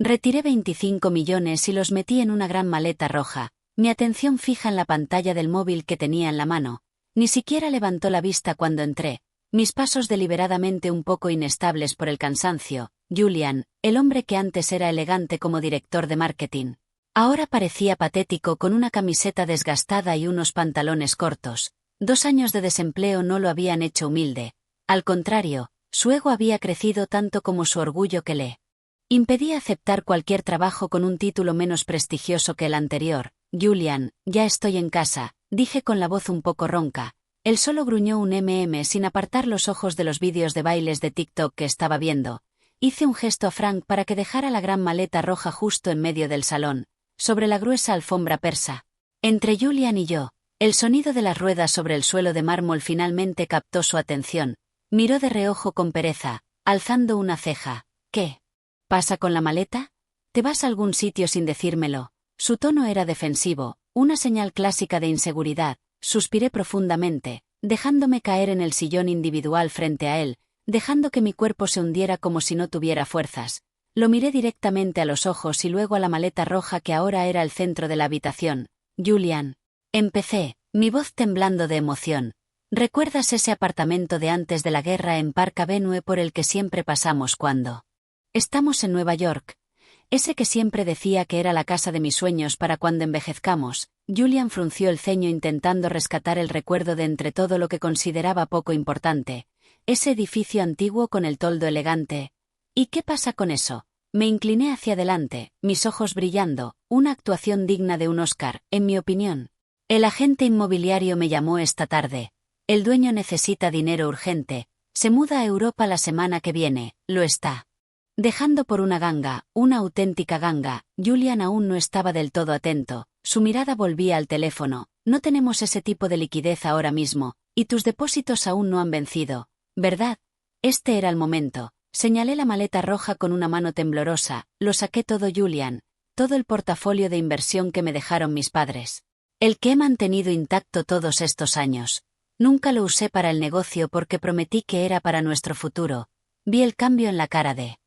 Retiré 25 millones y los metí en una gran maleta roja, mi atención fija en la pantalla del móvil que tenía en la mano. Ni siquiera levantó la vista cuando entré, mis pasos deliberadamente un poco inestables por el cansancio. Julian, el hombre que antes era elegante como director de marketing, ahora parecía patético con una camiseta desgastada y unos pantalones cortos. 2 años de desempleo no lo habían hecho humilde. Al contrario, su ego había crecido tanto como su orgullo que le impedía aceptar cualquier trabajo con un título menos prestigioso que el anterior. Julian, ya estoy en casa, dije con la voz un poco ronca. Él solo gruñó un sin apartar los ojos de los vídeos de bailes de TikTok que estaba viendo. Hice un gesto a Frank para que dejara la gran maleta roja justo en medio del salón, sobre la gruesa alfombra persa. Entre Julian y yo, el sonido de las ruedas sobre el suelo de mármol finalmente captó su atención. Miró de reojo con pereza, alzando una ceja. ¿Qué pasa con la maleta? ¿Te vas a algún sitio sin decírmelo? Su tono era defensivo, una señal clásica de inseguridad. Suspiré profundamente, dejándome caer en el sillón individual frente a él, dejando que mi cuerpo se hundiera como si no tuviera fuerzas. Lo miré directamente a los ojos y luego a la maleta roja que ahora era el centro de la habitación. Julian. Empecé, mi voz temblando de emoción. ¿Recuerdas ese apartamento de antes de la guerra en Park Avenue por el que siempre pasamos cuando estamos en Nueva York? Ese que siempre decía que era la casa de mis sueños para cuando envejezcamos. Julian frunció el ceño intentando rescatar el recuerdo de entre todo lo que consideraba poco importante. Ese edificio antiguo con el toldo elegante. ¿Y qué pasa con eso? Me incliné hacia adelante, mis ojos brillando, una actuación digna de un Oscar, en mi opinión. El agente inmobiliario me llamó esta tarde. El dueño necesita dinero urgente. Se muda a Europa la semana que viene, lo está dejando por una ganga, una auténtica ganga. Julian aún no estaba del todo atento. Su mirada volvía al teléfono. No tenemos ese tipo de liquidez ahora mismo, y tus depósitos aún no han vencido, ¿verdad? Este era el momento. Señalé la maleta roja con una mano temblorosa. Lo saqué todo, Julian. Todo el portafolio de inversión que me dejaron mis padres. El que he mantenido intacto todos estos años. Nunca lo usé para el negocio porque prometí que era para nuestro futuro. Vi el cambio en la cara de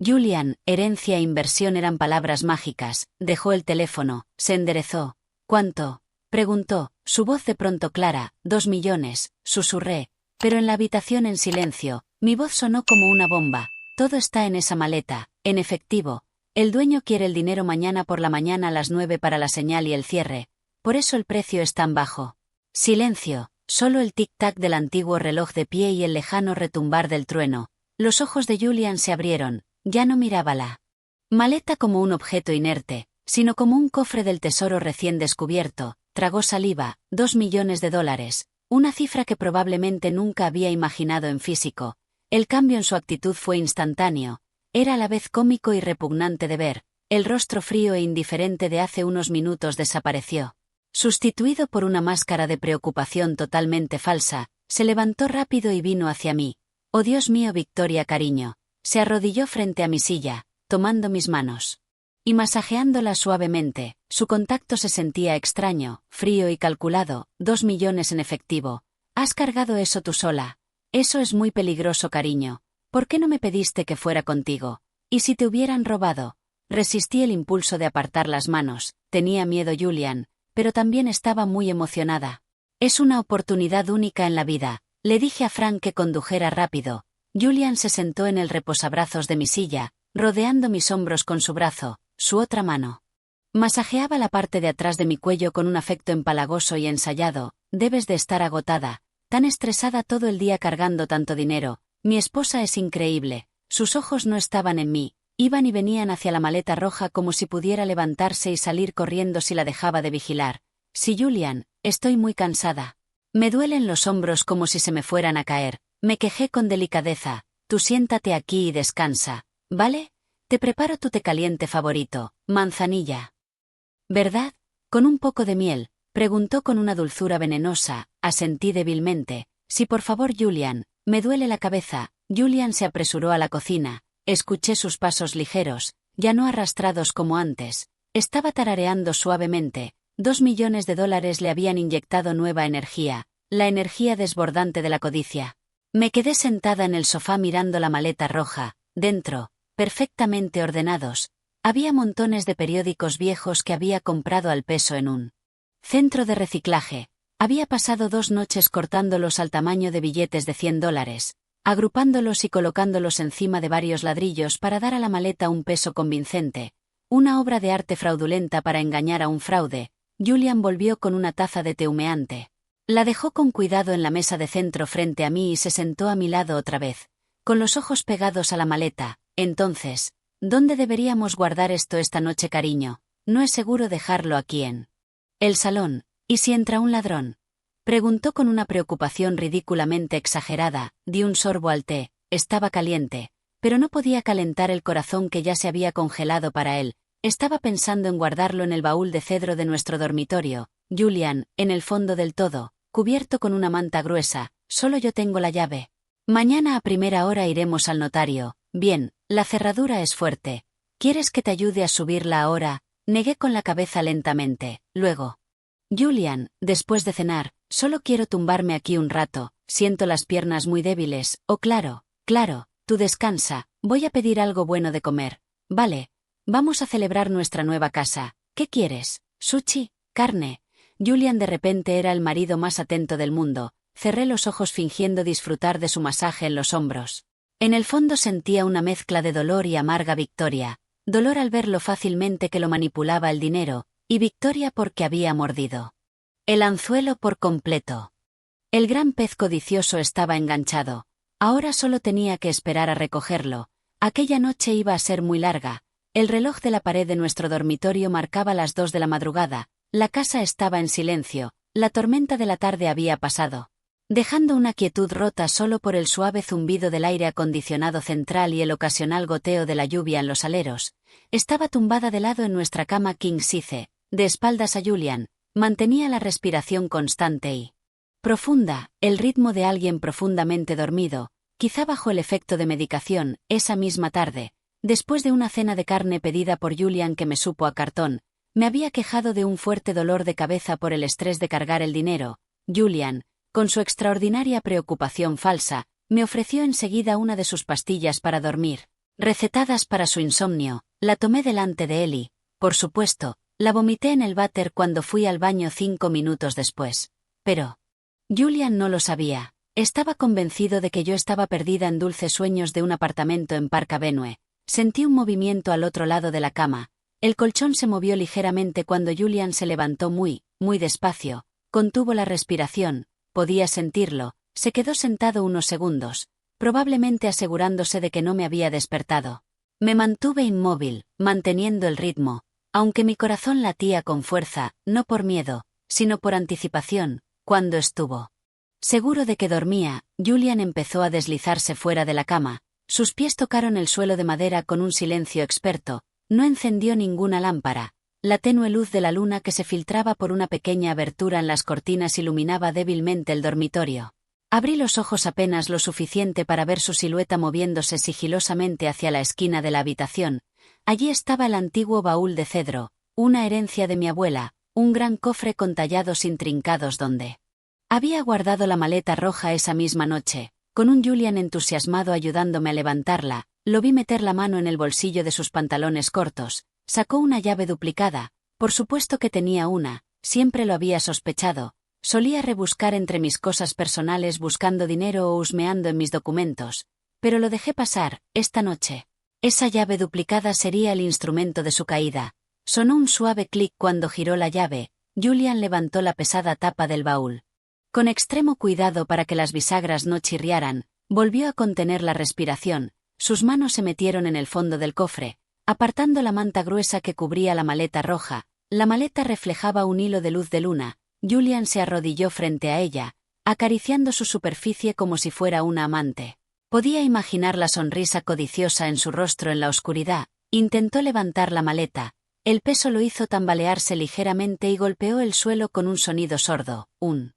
Julian. Herencia e inversión eran palabras mágicas. Dejó el teléfono, se enderezó. ¿Cuánto? Preguntó, su voz de pronto clara. 2 millones, susurré. Pero en la habitación en silencio, mi voz sonó como una bomba. Todo está en esa maleta, en efectivo. El dueño quiere el dinero mañana por la mañana a las 9 para la señal y el cierre. Por eso el precio es tan bajo. Silencio, solo el tic-tac del antiguo reloj de pie y el lejano retumbar del trueno. Los ojos de Julian se abrieron. Ya no miraba la maleta como un objeto inerte, sino como un cofre del tesoro recién descubierto. Tragó saliva. 2 millones de dólares, una cifra que probablemente nunca había imaginado en físico. El cambio en su actitud fue instantáneo. Era a la vez cómico y repugnante de ver. El rostro frío e indiferente de hace unos minutos desapareció, sustituido por una máscara de preocupación totalmente falsa. Se levantó rápido y vino hacia mí. Oh Dios mío, Victoria, cariño. Se arrodilló frente a mi silla, tomando mis manos y masajeándolas suavemente. Su contacto se sentía extraño, frío y calculado. 2 millones en efectivo. ¿Has cargado eso tú sola? Eso es muy peligroso, cariño. ¿Por qué no me pediste que fuera contigo? ¿Y si te hubieran robado? Resistí el impulso de apartar las manos. Tenía miedo, Julian, pero también estaba muy emocionada. Es una oportunidad única en la vida. Le dije a Frank que condujera rápido. Julian se sentó en el reposabrazos de mi silla, rodeando mis hombros con su brazo. Su otra mano masajeaba la parte de atrás de mi cuello con un afecto empalagoso y ensayado. Debes de estar agotada, tan estresada todo el día cargando tanto dinero. Mi esposa es increíble. Sus ojos no estaban en mí, iban y venían hacia la maleta roja como si pudiera levantarse y salir corriendo si la dejaba de vigilar. Sí, Julian, estoy muy cansada. Me duelen los hombros como si se me fueran a caer. Me quejé con delicadeza. Tú siéntate aquí y descansa, ¿vale? Te preparo tu té caliente favorito, manzanilla. ¿Verdad? ¿Con un poco de miel? Preguntó con una dulzura venenosa. Asentí débilmente. Sí, por favor, Julian. Me duele la cabeza. Julian se apresuró a la cocina. Escuché sus pasos ligeros, ya no arrastrados como antes. Estaba tarareando suavemente. 2 millones de dólares le habían inyectado nueva energía, la energía desbordante de la codicia. Me quedé sentada en el sofá mirando la maleta roja. Dentro, perfectamente ordenados, Había montones de periódicos viejos que había comprado al peso en un centro de reciclaje. Había pasado 2 noches cortándolos al tamaño de billetes de $100, agrupándolos y colocándolos encima de varios ladrillos para dar a la maleta un peso convincente. Una obra de arte fraudulenta para engañar a un fraude. Julian volvió con una taza de té humeante. La dejó con cuidado en la mesa de centro frente a mí y se sentó a mi lado otra vez, con los ojos pegados a la maleta. Entonces, ¿dónde deberíamos guardar esto esta noche, cariño? No es seguro dejarlo aquí en el salón. ¿Y si entra un ladrón? Preguntó con una preocupación ridículamente exagerada. Di un sorbo al té. Estaba caliente, pero no podía calentar el corazón que ya se había congelado para él. Estaba pensando en guardarlo en el baúl de cedro de nuestro dormitorio. Julian, en el fondo del todo, cubierto con una manta gruesa. Solo yo tengo la llave. Mañana a primera hora iremos al notario. Bien, la cerradura es fuerte. ¿Quieres que te ayude a subirla ahora? Negué con la cabeza lentamente. Luego. Julian, después de cenar, solo quiero tumbarme aquí un rato. Siento las piernas muy débiles. Oh, claro, tú descansa. Voy a pedir algo bueno de comer. Vale. Vamos a celebrar nuestra nueva casa. ¿Qué quieres? ¿Sushi? ¿Carne? Julian de repente era el marido más atento del mundo. Cerré los ojos fingiendo disfrutar de su masaje en los hombros. En el fondo sentía una mezcla de dolor y amarga victoria. Dolor al ver lo fácilmente que lo manipulaba el dinero, y victoria porque había mordido el anzuelo por completo. El gran pez codicioso estaba enganchado. Ahora solo tenía que esperar a recogerlo. Aquella noche iba a ser muy larga. El reloj de la pared de nuestro dormitorio marcaba las 2 de la madrugada. La casa estaba en silencio. La tormenta de la tarde había pasado, dejando una quietud rota solo por el suave zumbido del aire acondicionado central y el ocasional goteo de la lluvia en los aleros. Estaba tumbada de lado en nuestra cama king size, de espaldas a Julian. Mantenía la respiración constante y profunda, el ritmo de alguien profundamente dormido, quizá bajo el efecto de medicación. Esa misma tarde, después de una cena de carne pedida por Julian que me supo a cartón, me había quejado de un fuerte dolor de cabeza por el estrés de cargar el dinero. Julian, con su extraordinaria preocupación falsa, me ofreció enseguida una de sus pastillas para dormir, recetadas para su insomnio. La tomé delante de él y, por supuesto, la vomité en el váter cuando fui al baño 5 minutos después. Pero Julian no lo sabía. Estaba convencido de que yo estaba perdida en dulces sueños de un apartamento en Park Avenue. Sentí un movimiento al otro lado de la cama. El colchón se movió ligeramente cuando Julian se levantó muy despacio. Contuvo la respiración. Podía sentirlo. Se quedó sentado unos segundos, probablemente asegurándose de que no me había despertado. Me mantuve inmóvil, manteniendo el ritmo, aunque mi corazón latía con fuerza, no por miedo, sino por anticipación. Cuando estuvo seguro de que dormía, Julian empezó a deslizarse fuera de la cama. Sus pies tocaron el suelo de madera con un silencio experto. No encendió ninguna lámpara. La tenue luz de la luna que se filtraba por una pequeña abertura en las cortinas iluminaba débilmente el dormitorio. Abrí los ojos apenas lo suficiente para ver su silueta moviéndose sigilosamente hacia la esquina de la habitación. Allí estaba el antiguo baúl de cedro, una herencia de mi abuela, un gran cofre con tallados intrincados donde había guardado la maleta roja esa misma noche. Con un Julian entusiasmado ayudándome a levantarla, lo vi meter la mano en el bolsillo de sus pantalones cortos. Sacó una llave duplicada. Por supuesto que tenía una, siempre lo había sospechado. Solía rebuscar entre mis cosas personales buscando dinero o husmeando en mis documentos. Pero lo dejé pasar. Esta noche, esa llave duplicada sería el instrumento de su caída. Sonó un suave clic cuando giró la llave. Julian levantó la pesada tapa del baúl. Con extremo cuidado para que las bisagras no chirriaran, volvió a contener la respiración. Sus manos se metieron en el fondo del cofre, apartando la manta gruesa que cubría la maleta roja. La maleta reflejaba un hilo de luz de luna. Julian se arrodilló frente a ella, acariciando su superficie como si fuera una amante. Podía imaginar la sonrisa codiciosa en su rostro en la oscuridad. Intentó levantar la maleta. El peso lo hizo tambalearse ligeramente y golpeó el suelo con un sonido sordo. Un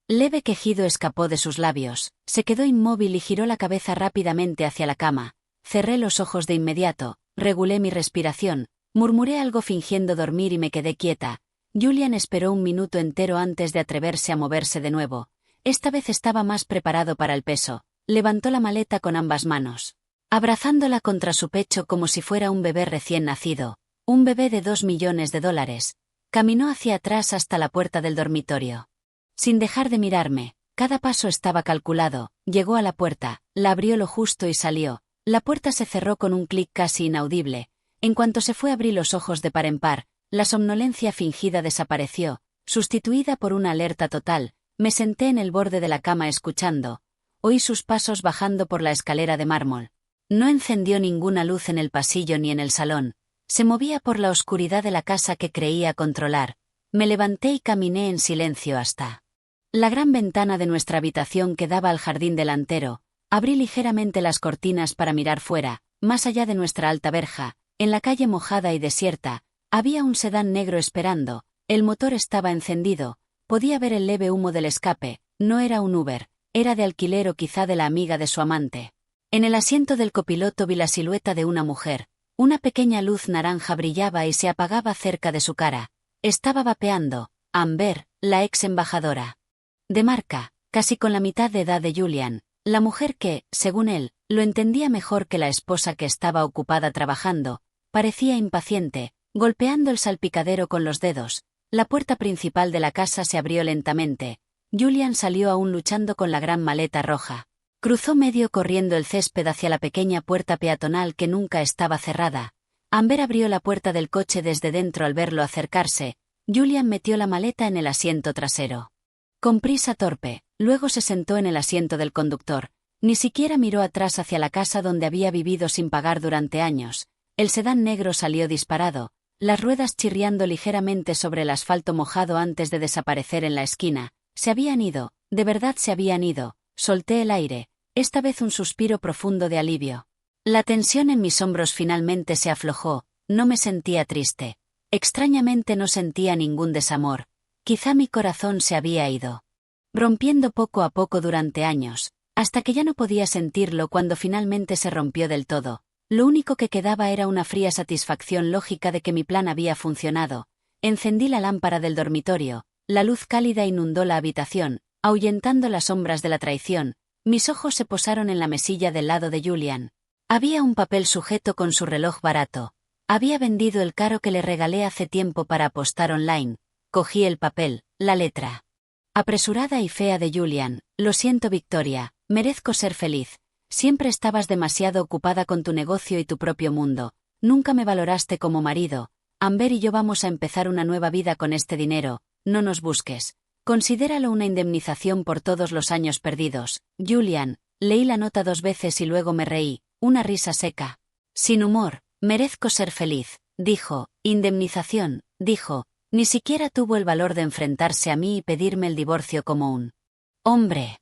leve quejido escapó de sus labios. Se quedó inmóvil y giró la cabeza rápidamente hacia la cama. Cerré los ojos de inmediato, regulé mi respiración, murmuré algo fingiendo dormir y me quedé quieta. Julian esperó un minuto entero antes de atreverse a moverse de nuevo. Esta vez estaba más preparado para el peso. Levantó la maleta con ambas manos. abrazándola contra su pecho como si fuera un bebé recién nacido, un bebé de $2 millones. Caminó hacia atrás hasta la puerta del dormitorio. Sin dejar de mirarme, cada paso estaba calculado. Llegó a la puerta, la abrió lo justo y salió. La puerta se cerró con un clic casi inaudible. En cuanto se fue abrí los ojos de par en par, la somnolencia fingida desapareció, sustituida por una alerta total. Me senté en el borde de la cama escuchando. Oí sus pasos bajando por la escalera de mármol. No encendió ninguna luz en el pasillo ni en el salón. Se movía por la oscuridad de la casa que creía controlar. Me levanté y caminé en silencio hasta la gran ventana de nuestra habitación que daba al jardín delantero. Abrí ligeramente las cortinas para mirar fuera, más allá de nuestra alta verja, en la calle mojada y desierta. Había un sedán negro esperando, el motor estaba encendido, podía ver el leve humo del escape. No era un Uber, era de alquiler o quizá de la amiga de su amante. En el asiento del copiloto vi la silueta de una mujer. Una pequeña luz naranja brillaba y se apagaba cerca de su cara. Estaba vapeando. Amber, la ex embajadora de marca, casi con la mitad de edad de Julian, la mujer que, según él, lo entendía mejor que la esposa que estaba ocupada trabajando, parecía impaciente, golpeando el salpicadero con los dedos. La puerta principal de la casa se abrió lentamente. Julian salió aún luchando con la gran maleta roja. Cruzó medio corriendo el césped hacia la pequeña puerta peatonal que nunca estaba cerrada. Amber abrió la puerta del coche desde dentro al verlo acercarse. Julian metió la maleta en el asiento trasero. Con prisa torpe, luego se sentó en el asiento del conductor. Ni siquiera miró atrás hacia la casa donde había vivido sin pagar durante años. El sedán negro salió disparado, las ruedas chirriando ligeramente sobre el asfalto mojado antes de desaparecer en la esquina. Se habían ido, de verdad se habían ido. Solté el aire, esta vez un suspiro profundo de alivio. La tensión en mis hombros finalmente se aflojó, no me sentía triste. Extrañamente no sentía ningún desamor. Quizá mi corazón se había ido rompiendo poco a poco durante años, hasta que ya no podía sentirlo cuando finalmente se rompió del todo. Lo único que quedaba era una fría satisfacción lógica de que mi plan había funcionado. Encendí la lámpara del dormitorio, la luz cálida inundó la habitación, ahuyentando las sombras de la traición. Mis ojos se posaron en la mesilla del lado de Julian. Había un papel sujeto con su reloj barato. Había vendido el caro que le regalé hace tiempo para apostar online. Cogí el papel, la letra apresurada y fea de Julian. Lo siento, Victoria, merezco ser feliz. Siempre estabas demasiado ocupada con tu negocio y tu propio mundo. Nunca me valoraste como marido. Amber y yo vamos a empezar una nueva vida con este dinero. No nos busques. Considéralo una indemnización por todos los años perdidos. Julian, leí la nota 2 veces y luego me reí, una risa seca. Sin humor, merezco ser feliz, dijo. Indemnización, dijo. Ni siquiera tuvo el valor de enfrentarse a mí y pedirme el divorcio como un hombre.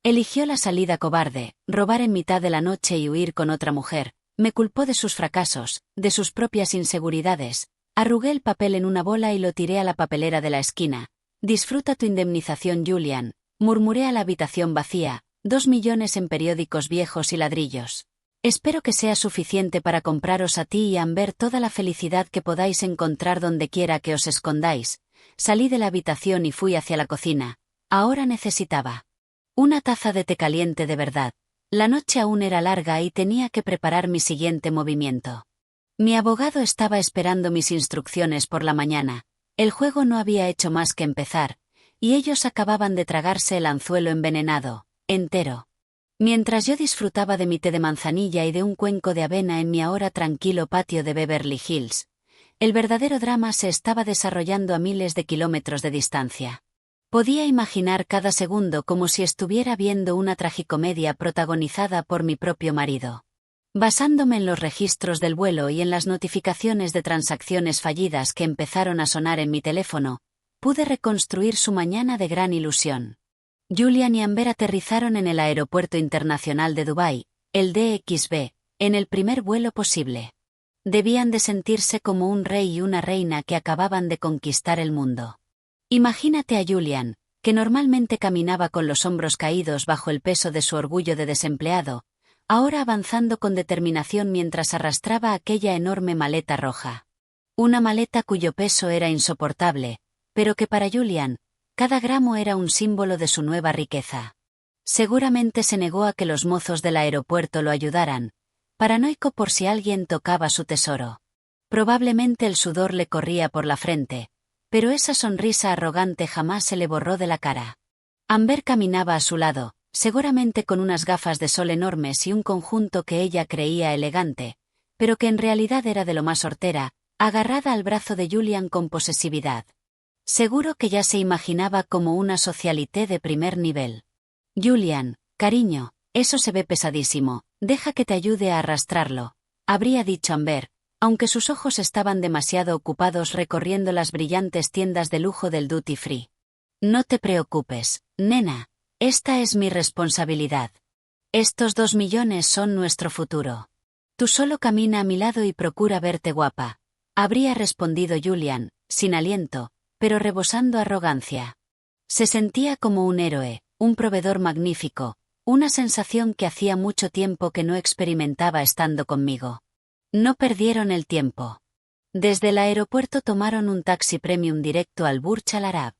Eligió la salida cobarde, robar en mitad de la noche y huir con otra mujer. Me culpó de sus fracasos, de sus propias inseguridades. Arrugué el papel en una bola y lo tiré a la papelera de la esquina. Disfruta tu indemnización, Julian, murmuré a la habitación vacía. 2 millones en periódicos viejos y ladrillos. Espero que sea suficiente para compraros a ti y a Amber toda la felicidad que podáis encontrar donde quiera que os escondáis. Salí de la habitación y fui hacia la cocina. Ahora necesitaba una taza de té caliente de verdad. La noche aún era larga y tenía que preparar mi siguiente movimiento. Mi abogado estaba esperando mis instrucciones por la mañana. El juego no había hecho más que empezar, y ellos acababan de tragarse el anzuelo envenenado, entero. Mientras yo disfrutaba de mi té de manzanilla y de un cuenco de avena en mi ahora tranquilo patio de Beverly Hills, el verdadero drama se estaba desarrollando a miles de kilómetros de distancia. Podía imaginar cada segundo como si estuviera viendo una tragicomedia protagonizada por mi propio marido. Basándome en los registros del vuelo y en las notificaciones de transacciones fallidas que empezaron a sonar en mi teléfono, pude reconstruir su mañana de gran ilusión. Julian y Amber aterrizaron en el Aeropuerto Internacional de Dubái, el DXB, en el primer vuelo posible. Debían de sentirse como un rey y una reina que acababan de conquistar el mundo. Imagínate a Julian, que normalmente caminaba con los hombros caídos bajo el peso de su orgullo de desempleado, ahora avanzando con determinación mientras arrastraba aquella enorme maleta roja. Una maleta cuyo peso era insoportable, pero que para Julian, cada gramo era un símbolo de su nueva riqueza. Seguramente se negó a que los mozos del aeropuerto lo ayudaran, paranoico por si alguien tocaba su tesoro. Probablemente el sudor le corría por la frente, pero esa sonrisa arrogante jamás se le borró de la cara. Amber caminaba a su lado, seguramente con unas gafas de sol enormes y un conjunto que ella creía elegante, pero que en realidad era de lo más hortera, agarrada al brazo de Julian con posesividad. Seguro que ya se imaginaba como una socialité de primer nivel. Julian, cariño, eso se ve pesadísimo, deja que te ayude a arrastrarlo, habría dicho Amber, aunque sus ojos estaban demasiado ocupados recorriendo las brillantes tiendas de lujo del duty free. No te preocupes, nena, esta es mi responsabilidad. Estos 2 millones son nuestro futuro. Tú solo camina a mi lado y procura verte guapa, habría respondido Julian, sin aliento, pero rebosando arrogancia. Se sentía como un héroe, un proveedor magnífico, una sensación que hacía mucho tiempo que no experimentaba estando conmigo. No perdieron el tiempo. Desde el aeropuerto tomaron un taxi premium directo al Burj Al Arab.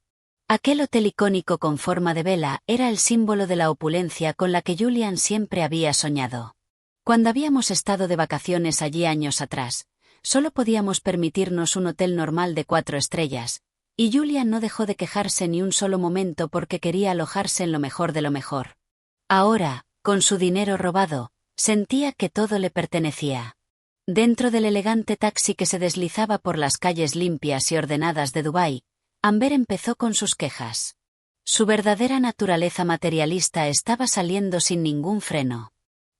Aquel hotel icónico con forma de vela era el símbolo de la opulencia con la que Julian siempre había soñado. Cuando habíamos estado de vacaciones allí años atrás, solo podíamos permitirnos un hotel normal de 4 estrellas, y Julian no dejó de quejarse ni un solo momento porque quería alojarse en lo mejor de lo mejor. Ahora, con su dinero robado, sentía que todo le pertenecía. Dentro del elegante taxi que se deslizaba por las calles limpias y ordenadas de Dubái, Amber empezó con sus quejas. Su verdadera naturaleza materialista estaba saliendo sin ningún freno.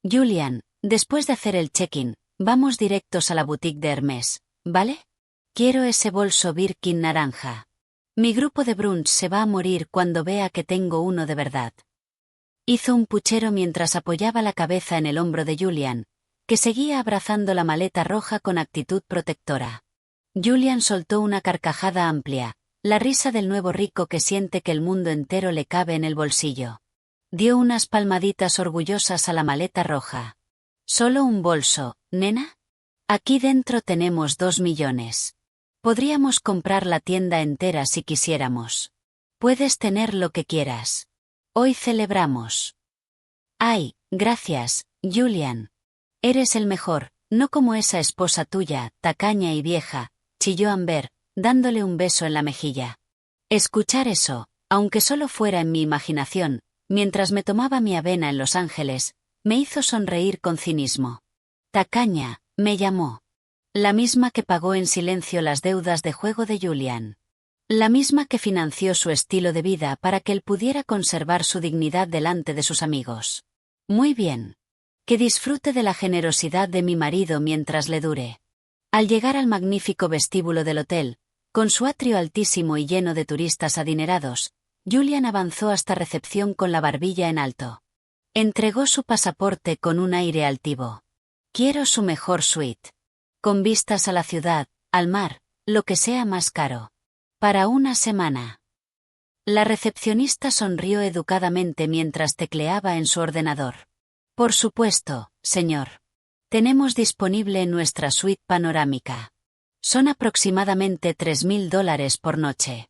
Julian, después de hacer el check-in, vamos directos a la boutique de Hermès, ¿vale? Quiero ese bolso Birkin naranja. Mi grupo de brunch se va a morir cuando vea que tengo uno de verdad. Hizo un puchero mientras apoyaba la cabeza en el hombro de Julian, que seguía abrazando la maleta roja con actitud protectora. Julian soltó una carcajada amplia, la risa del nuevo rico que siente que el mundo entero le cabe en el bolsillo. Dio unas palmaditas orgullosas a la maleta roja. ¿Solo un bolso, nena? Aquí dentro tenemos 2 millones. Podríamos comprar la tienda entera si quisiéramos. Puedes tener lo que quieras. Hoy celebramos. Ay, gracias, Julian. Eres el mejor, no como esa esposa tuya, tacaña y vieja, chilló Amber, dándole un beso en la mejilla. Escuchar eso, aunque solo fuera en mi imaginación, mientras me tomaba mi avena en Los Ángeles, me hizo sonreír con cinismo. Tacaña, me llamó. La misma que pagó en silencio las deudas de juego de Julian. La misma que financió su estilo de vida para que él pudiera conservar su dignidad delante de sus amigos. Muy bien. Que disfrute de la generosidad de mi marido mientras le dure. Al llegar al magnífico vestíbulo del hotel, con su atrio altísimo y lleno de turistas adinerados, Julian avanzó hasta recepción con la barbilla en alto. Entregó su pasaporte con un aire altivo. Quiero su mejor suite. Con vistas a la ciudad, al mar, lo que sea más caro. Para una semana. La recepcionista sonrió educadamente mientras tecleaba en su ordenador. Por supuesto, señor. Tenemos disponible en nuestra suite panorámica. Son aproximadamente $3.000 por noche.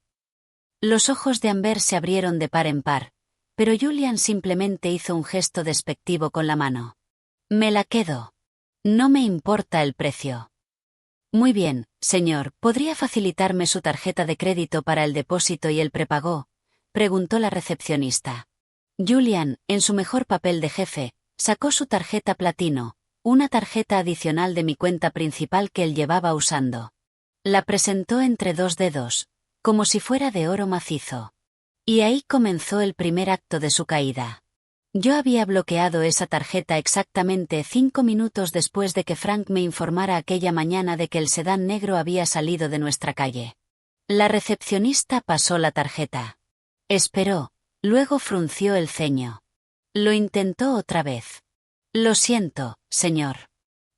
Los ojos de Amber se abrieron de par en par, pero Julian simplemente hizo un gesto despectivo con la mano. Me la quedo. No me importa el precio. Muy bien, señor, ¿podría facilitarme su tarjeta de crédito para el depósito y el prepago?, preguntó la recepcionista. Julian, en su mejor papel de jefe, sacó su tarjeta platino, una tarjeta adicional de mi cuenta principal que él llevaba usando. La presentó entre 2 dedos, como si fuera de oro macizo. Y ahí comenzó el primer acto de su caída. Yo había bloqueado esa tarjeta exactamente 5 minutos después de que Frank me informara aquella mañana de que el sedán negro había salido de nuestra calle. La recepcionista pasó la tarjeta. Esperó, luego frunció el ceño. Lo intentó otra vez. Lo siento, señor.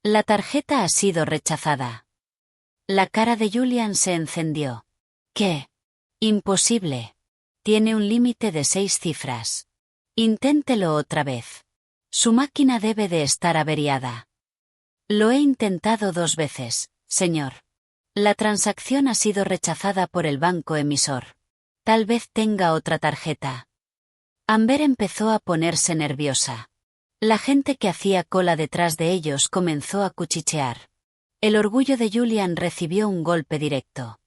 La tarjeta ha sido rechazada. La cara de Julian se encendió. ¿Qué? Imposible. Tiene un límite de 6 cifras. Inténtelo otra vez. Su máquina debe de estar averiada. Lo he intentado 2 veces, señor. La transacción ha sido rechazada por el banco emisor. Tal vez tenga otra tarjeta. Amber empezó a ponerse nerviosa. La gente que hacía cola detrás de ellos comenzó a cuchichear. El orgullo de Julian recibió un golpe directo.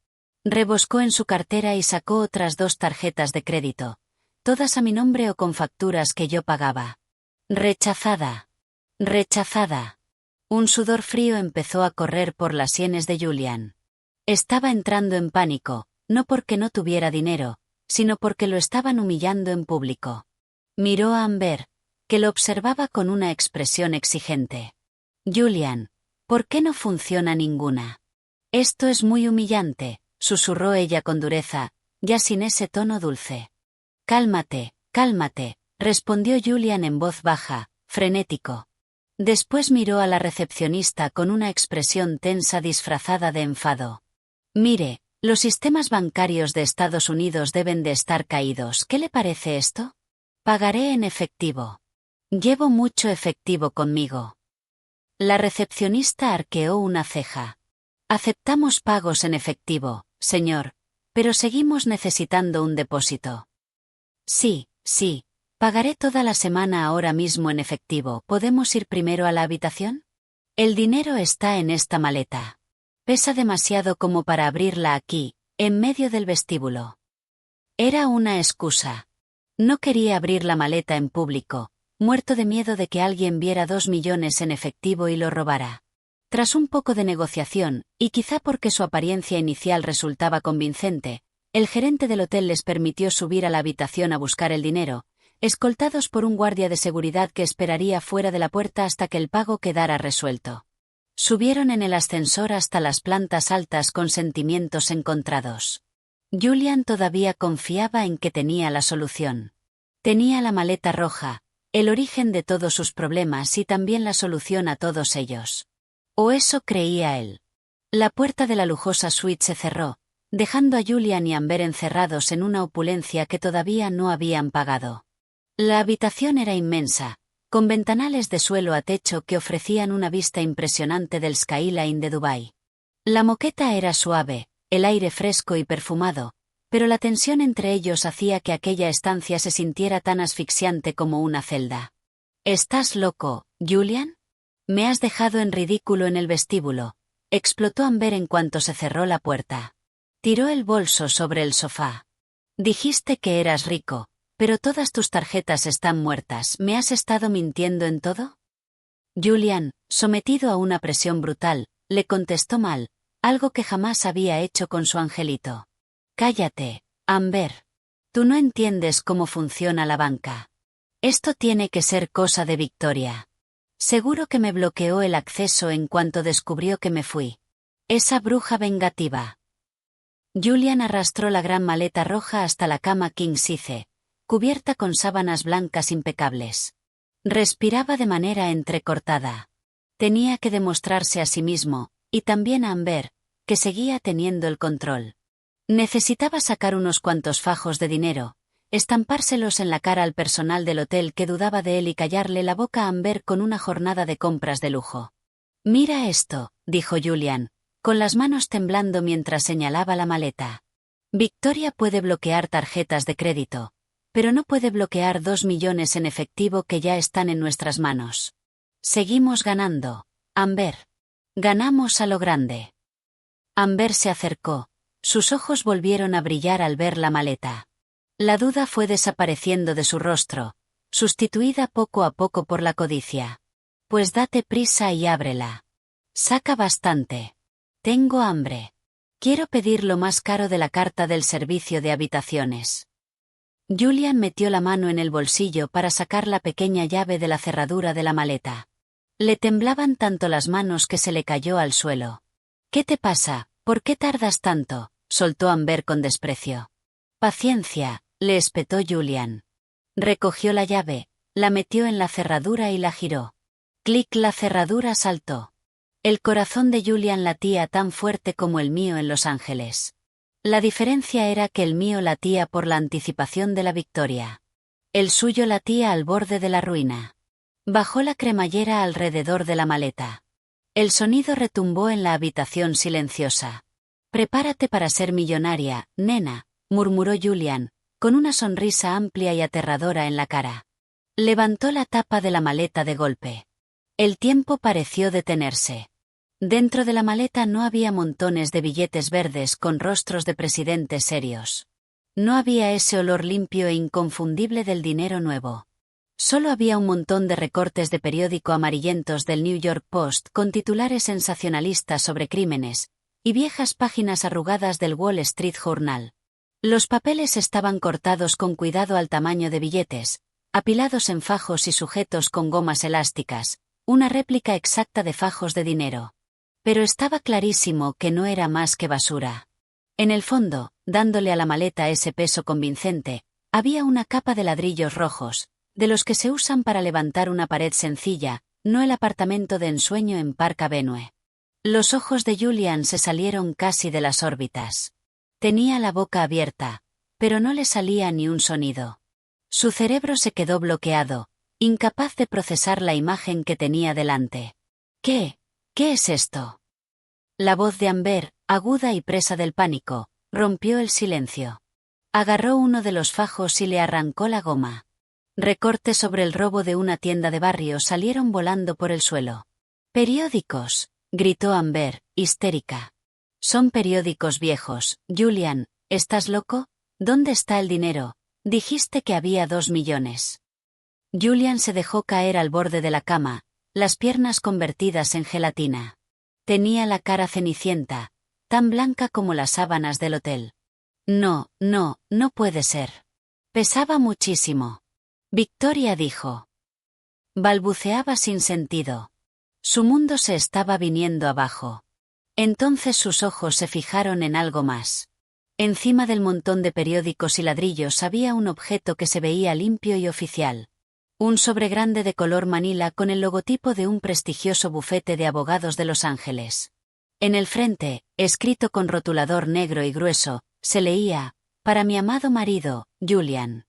Rebuscó en su cartera y sacó otras 2 tarjetas de crédito, todas a mi nombre o con facturas que yo pagaba. Rechazada. Rechazada. Un sudor frío empezó a correr por las sienes de Julian. Estaba entrando en pánico, no porque no tuviera dinero, sino porque lo estaban humillando en público. Miró a Amber, que lo observaba con una expresión exigente. Julian, ¿por qué no funciona ninguna? Esto es muy humillante, susurró ella con dureza, ya sin ese tono dulce. Cálmate, cálmate, respondió Julian en voz baja, frenético. Después miró a la recepcionista con una expresión tensa disfrazada de enfado. Mire, los sistemas bancarios de Estados Unidos deben de estar caídos. ¿Qué le parece esto? Pagaré en efectivo. Llevo mucho efectivo conmigo. La recepcionista arqueó una ceja. Aceptamos pagos en efectivo, señor, pero seguimos necesitando un depósito. Sí, sí, pagaré toda la semana ahora mismo en efectivo. ¿Podemos ir primero a la habitación? El dinero está en esta maleta. Pesa demasiado como para abrirla aquí, en medio del vestíbulo. Era una excusa. No quería abrir la maleta en público, muerto de miedo de que alguien viera 2 millones en efectivo y lo robara. Tras un poco de negociación, y quizá porque su apariencia inicial resultaba convincente, el gerente del hotel les permitió subir a la habitación a buscar el dinero, escoltados por un guardia de seguridad que esperaría fuera de la puerta hasta que el pago quedara resuelto. Subieron en el ascensor hasta las plantas altas con sentimientos encontrados. Julian todavía confiaba en que tenía la solución. Tenía la maleta roja, el origen de todos sus problemas y también la solución a todos ellos. O eso creía él. La puerta de la lujosa suite se cerró, dejando a Julian y Amber encerrados en una opulencia que todavía no habían pagado. La habitación era inmensa, con ventanales de suelo a techo que ofrecían una vista impresionante del skyline de Dubái. La moqueta era suave, el aire fresco y perfumado, pero la tensión entre ellos hacía que aquella estancia se sintiera tan asfixiante como una celda. ¿Estás loco, Julian? Me has dejado en ridículo en el vestíbulo, explotó Amber en cuanto se cerró la puerta. Tiró el bolso sobre el sofá. Dijiste que eras rico, pero todas tus tarjetas están muertas. ¿Me has estado mintiendo en todo? Julian, sometido a una presión brutal, le contestó mal, algo que jamás había hecho con su angelito. Cállate, Amber. Tú no entiendes cómo funciona la banca. Esto tiene que ser cosa de Victoria. Seguro que me bloqueó el acceso en cuanto descubrió que me fui. Esa bruja vengativa. Julian arrastró la gran maleta roja hasta la cama king size, cubierta con sábanas blancas impecables. Respiraba de manera entrecortada. Tenía que demostrarse a sí mismo, y también a Amber, que seguía teniendo el control. Necesitaba sacar unos cuantos fajos de dinero, estampárselos en la cara al personal del hotel que dudaba de él y callarle la boca a Amber con una jornada de compras de lujo. Mira esto, dijo Julian, con las manos temblando mientras señalaba la maleta. Victoria puede bloquear tarjetas de crédito, pero no puede bloquear 2 millones en efectivo que ya están en nuestras manos. Seguimos ganando, Amber. Ganamos a lo grande. Amber se acercó. Sus ojos volvieron a brillar al ver la maleta. La duda fue desapareciendo de su rostro, sustituida poco a poco por la codicia. Pues date prisa y ábrela. Saca bastante. Tengo hambre. Quiero pedir lo más caro de la carta del servicio de habitaciones. Julian metió la mano en el bolsillo para sacar la pequeña llave de la cerradura de la maleta. Le temblaban tanto las manos que se le cayó al suelo. ¿Qué te pasa? ¿Por qué tardas tanto? Soltó Amber con desprecio. Paciencia, le espetó Julian. Recogió la llave, la metió en la cerradura y la giró. Clic, la cerradura saltó. El corazón de Julian latía tan fuerte como el mío en Los Ángeles. La diferencia era que el mío latía por la anticipación de la victoria. El suyo latía al borde de la ruina. Bajó la cremallera alrededor de la maleta. El sonido retumbó en la habitación silenciosa. Prepárate para ser millonaria, nena, murmuró Julian, con una sonrisa amplia y aterradora en la cara. Levantó la tapa de la maleta de golpe. El tiempo pareció detenerse. Dentro de la maleta no había montones de billetes verdes con rostros de presidentes serios. No había ese olor limpio e inconfundible del dinero nuevo. Solo había un montón de recortes de periódico amarillentos del New York Post con titulares sensacionalistas sobre crímenes, y viejas páginas arrugadas del Wall Street Journal. Los papeles estaban cortados con cuidado al tamaño de billetes, apilados en fajos y sujetos con gomas elásticas, una réplica exacta de fajos de dinero. Pero estaba clarísimo que no era más que basura. En el fondo, dándole a la maleta ese peso convincente, había una capa de ladrillos rojos, de los que se usan para levantar una pared sencilla, no el apartamento de ensueño en Park Avenue. Los ojos de Julian se salieron casi de las órbitas. Tenía la boca abierta, pero no le salía ni un sonido. Su cerebro se quedó bloqueado, incapaz de procesar la imagen que tenía delante. ¿Qué es esto? La voz de Amber, aguda y presa del pánico, rompió el silencio. Agarró uno de los fajos y le arrancó la goma. Recortes sobre el robo de una tienda de barrio salieron volando por el suelo. «¡Periódicos!», gritó Amber, histérica. «Son periódicos viejos, Julian, ¿estás loco? ¿Dónde está el dinero? Dijiste que había 2 millones». Julian se dejó caer al borde de la cama, las piernas convertidas en gelatina. Tenía la cara cenicienta, tan blanca como las sábanas del hotel. No puede ser. Pesaba muchísimo. Victoria dijo. Balbuceaba sin sentido. Su mundo se estaba viniendo abajo. Entonces sus ojos se fijaron en algo más. Encima del montón de periódicos y ladrillos había un objeto que se veía limpio y oficial. Un sobre grande de color manila con el logotipo de un prestigioso bufete de abogados de Los Ángeles. En el frente, escrito con rotulador negro y grueso, se leía, «Para mi amado marido, Julian».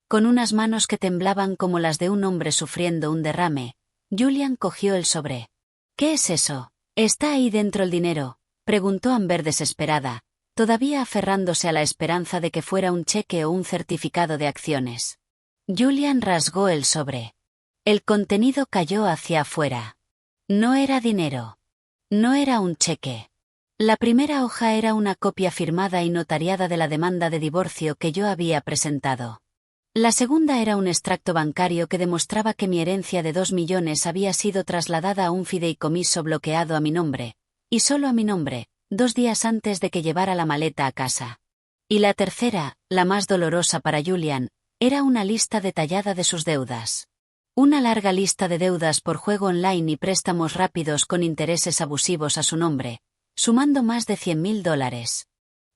Con unas manos que temblaban como las de un hombre sufriendo un derrame, Julian cogió el sobre. «¿Qué es eso? ¿Está ahí dentro el dinero?», preguntó Amber desesperada, todavía aferrándose a la esperanza de que fuera un cheque o un certificado de acciones. Julian rasgó el sobre. El contenido cayó hacia afuera. No era dinero. No era un cheque. La primera hoja era una copia firmada y notariada de la demanda de divorcio que yo había presentado. La segunda era un extracto bancario que demostraba que mi herencia de 2 millones había sido trasladada a un fideicomiso bloqueado a mi nombre, y solo a mi nombre, 2 días antes de que llevara la maleta a casa. Y la tercera, la más dolorosa para Julian, era una lista detallada de sus deudas. Una larga lista de deudas por juego online y préstamos rápidos con intereses abusivos a su nombre, sumando más de $100,000.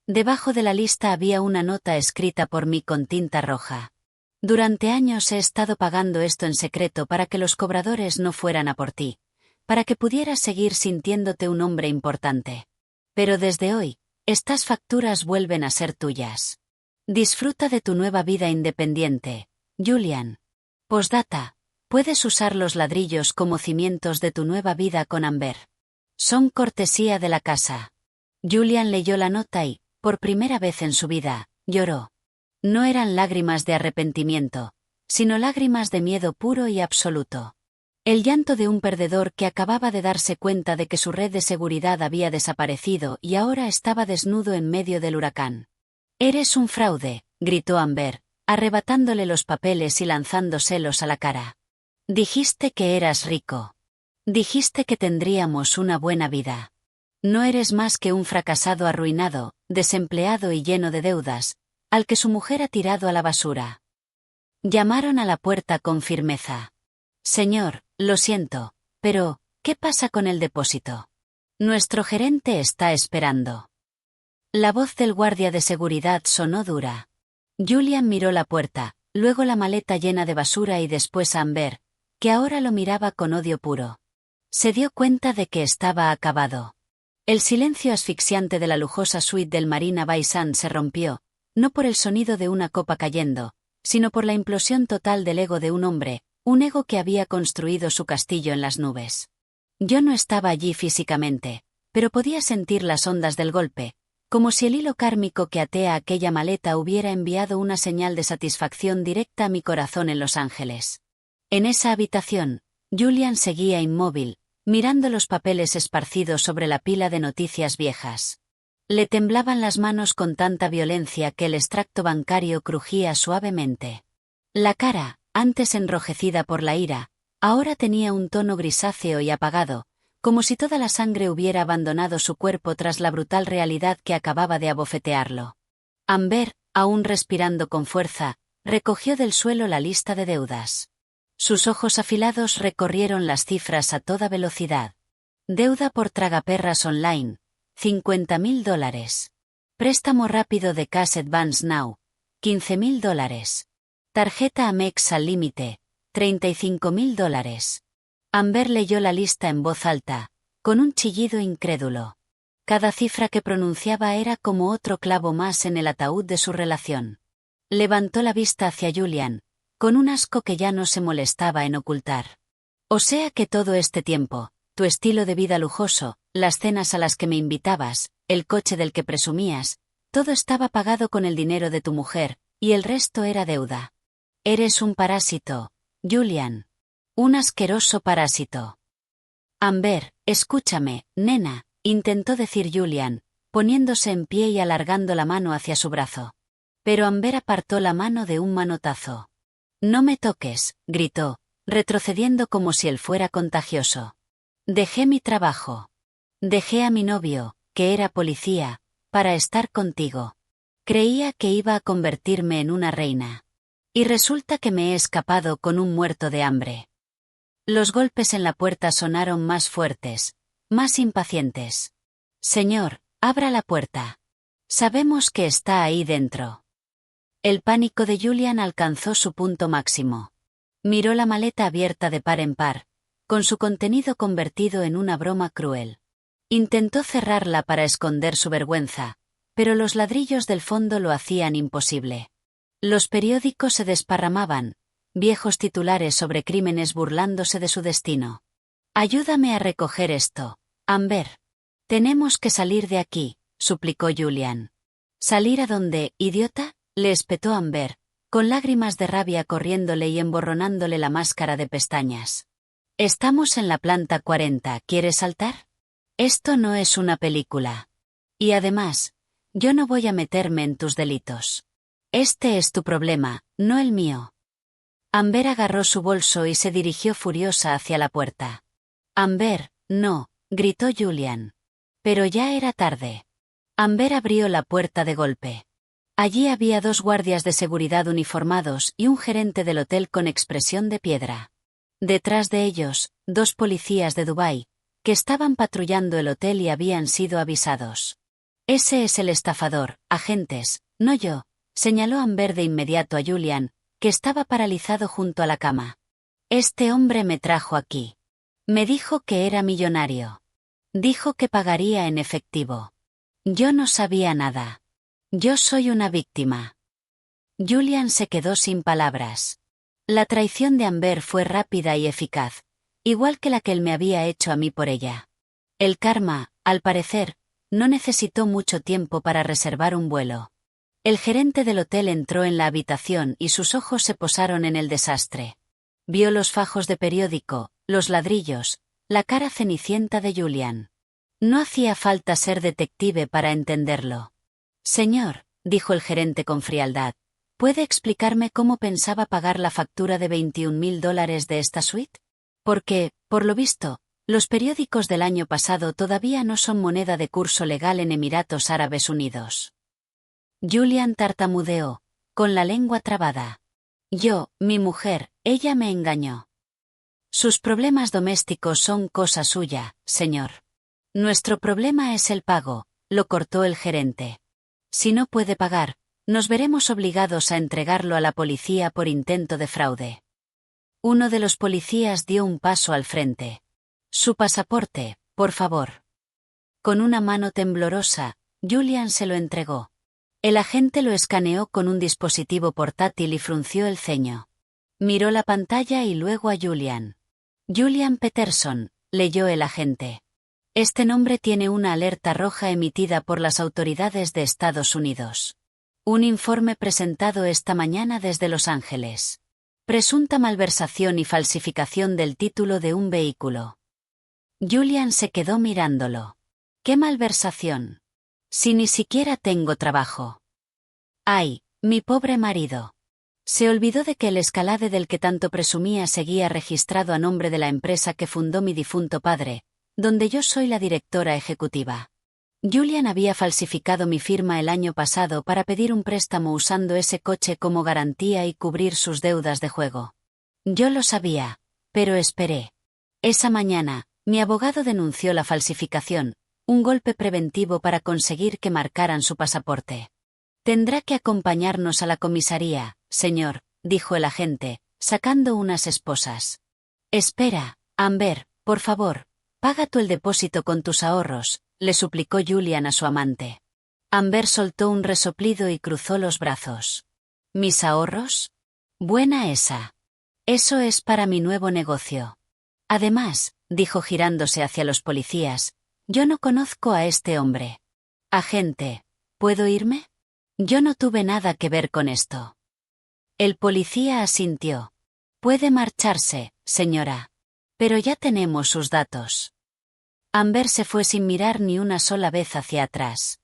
Debajo de la lista había una nota escrita por mí con tinta roja. Durante años he estado pagando esto en secreto para que los cobradores no fueran a por ti, para que pudieras seguir sintiéndote un hombre importante. Pero desde hoy, estas facturas vuelven a ser tuyas. Disfruta de tu nueva vida independiente, Julian. Postdata, puedes usar los ladrillos como cimientos de tu nueva vida con Amber. Son cortesía de la casa. Julian leyó la nota y, por primera vez en su vida, lloró. No eran lágrimas de arrepentimiento, sino lágrimas de miedo puro y absoluto. El llanto de un perdedor que acababa de darse cuenta de que su red de seguridad había desaparecido y ahora estaba desnudo en medio del huracán. «Eres un fraude», gritó Amber, arrebatándole los papeles y lanzándoselos a la cara. «Dijiste que eras rico. Dijiste que tendríamos una buena vida. No eres más que un fracasado arruinado, desempleado y lleno de deudas, al que su mujer ha tirado a la basura». Llamaron a la puerta con firmeza. «Señor, lo siento, pero, ¿qué pasa con el depósito? Nuestro gerente está esperando». La voz del guardia de seguridad sonó dura. Julian miró la puerta, luego la maleta llena de basura y después a Amber, que ahora lo miraba con odio puro. Se dio cuenta de que estaba acabado. El silencio asfixiante de la lujosa suite del Marina Bay Sands se rompió, no por el sonido de una copa cayendo, sino por la implosión total del ego de un hombre, un ego que había construido su castillo en las nubes. Yo no estaba allí físicamente, pero podía sentir las ondas del golpe, como si el hilo kármico que atea aquella maleta hubiera enviado una señal de satisfacción directa a mi corazón en Los Ángeles. En esa habitación, Julian seguía inmóvil, mirando los papeles esparcidos sobre la pila de noticias viejas. Le temblaban las manos con tanta violencia que el extracto bancario crujía suavemente. La cara, antes enrojecida por la ira, ahora tenía un tono grisáceo y apagado, como si toda la sangre hubiera abandonado su cuerpo tras la brutal realidad que acababa de abofetearlo. Amber, aún respirando con fuerza, recogió del suelo la lista de deudas. Sus ojos afilados recorrieron las cifras a toda velocidad. Deuda por tragaperras online, $50.000. Préstamo rápido de Cash Advance Now, $15.000. Tarjeta Amex al límite, $35.000. Amber leyó la lista en voz alta, con un chillido incrédulo. Cada cifra que pronunciaba era como otro clavo más en el ataúd de su relación. Levantó la vista hacia Julian, con un asco que ya no se molestaba en ocultar. O sea que todo este tiempo, tu estilo de vida lujoso, las cenas a las que me invitabas, el coche del que presumías, todo estaba pagado con el dinero de tu mujer, y el resto era deuda. Eres un parásito, Julian. Un asqueroso parásito. Amber, escúchame, nena, intentó decir Julian, poniéndose en pie y alargando la mano hacia su brazo. Pero Amber apartó la mano de un manotazo. No me toques, gritó, retrocediendo como si él fuera contagioso. Dejé mi trabajo. Dejé a mi novio, que era policía, para estar contigo. Creía que iba a convertirme en una reina. Y resulta que me he escapado con un muerto de hambre. Los golpes en la puerta sonaron más fuertes, más impacientes. Señor, abra la puerta. Sabemos que está ahí dentro. El pánico de Julian alcanzó su punto máximo. Miró la maleta abierta de par en par, con su contenido convertido en una broma cruel. Intentó cerrarla para esconder su vergüenza, pero los ladrillos del fondo lo hacían imposible. Los periódicos se desparramaban, viejos titulares sobre crímenes burlándose de su destino. Ayúdame a recoger esto, Amber. Tenemos que salir de aquí, suplicó Julian. ¿Salir a dónde, idiota?, le espetó Amber, con lágrimas de rabia corriéndole y emborronándole la máscara de pestañas. Estamos en la planta 40, ¿quieres saltar? Esto no es una película. Y además, yo no voy a meterme en tus delitos. Este es tu problema, no el mío. Amber agarró su bolso y se dirigió furiosa hacia la puerta. Amber, no, gritó Julian. Pero ya era tarde. Amber abrió la puerta de golpe. Allí había 2 guardias de seguridad uniformados y un gerente del hotel con expresión de piedra. Detrás de ellos, 2 policías de Dubái, que estaban patrullando el hotel y habían sido avisados. Ese es el estafador, agentes, no yo, señaló Amber de inmediato a Julian, que estaba paralizado junto a la cama. Este hombre me trajo aquí. Me dijo que era millonario. Dijo que pagaría en efectivo. Yo no sabía nada. Yo soy una víctima. Julian se quedó sin palabras. La traición de Amber fue rápida y eficaz, igual que la que él me había hecho a mí por ella. El karma, al parecer, no necesitó mucho tiempo para reservar un vuelo. El gerente del hotel entró en la habitación y sus ojos se posaron en el desastre. Vio los fajos de periódico, los ladrillos, la cara cenicienta de Julian. No hacía falta ser detective para entenderlo. Señor, dijo el gerente con frialdad, ¿puede explicarme cómo pensaba pagar la factura de $21.000 de esta suite? Porque, por lo visto, los periódicos del año pasado todavía no son moneda de curso legal en Emiratos Árabes Unidos. Julian tartamudeó, con la lengua trabada. Yo, mi mujer, ella me engañó. Sus problemas domésticos son cosa suya, señor. Nuestro problema es el pago, lo cortó el gerente. Si no puede pagar, nos veremos obligados a entregarlo a la policía por intento de fraude. Uno de los policías dio un paso al frente. Su pasaporte, por favor. Con una mano temblorosa, Julian se lo entregó. El agente lo escaneó con un dispositivo portátil y frunció el ceño. Miró la pantalla y luego a Julian. Julian Peterson, leyó el agente. Este nombre tiene una alerta roja emitida por las autoridades de Estados Unidos. Un informe presentado esta mañana desde Los Ángeles. Presunta malversación y falsificación del título de un vehículo. Julian se quedó mirándolo. ¿Qué malversación? Si ni siquiera tengo trabajo. Ay, mi pobre marido. Se olvidó de que el Escalade del que tanto presumía seguía registrado a nombre de la empresa que fundó mi difunto padre, donde yo soy la directora ejecutiva. Julian había falsificado mi firma el año pasado para pedir un préstamo usando ese coche como garantía y cubrir sus deudas de juego. Yo lo sabía, pero esperé. Esa mañana, mi abogado denunció la falsificación, un golpe preventivo para conseguir que marcaran su pasaporte. Tendrá que acompañarnos a la comisaría, señor, dijo el agente, sacando unas esposas. Espera, Amber, por favor. Paga tú el depósito con tus ahorros, le suplicó Julian a su amante. Amber soltó un resoplido y cruzó los brazos. ¿Mis ahorros? Buena esa. Eso es para mi nuevo negocio. Además, dijo girándose hacia los policías, yo no conozco a este hombre. Agente, ¿puedo irme? Yo no tuve nada que ver con esto. El policía asintió. Puede marcharse, señora. Pero ya tenemos sus datos. Amber se fue sin mirar ni una sola vez hacia atrás.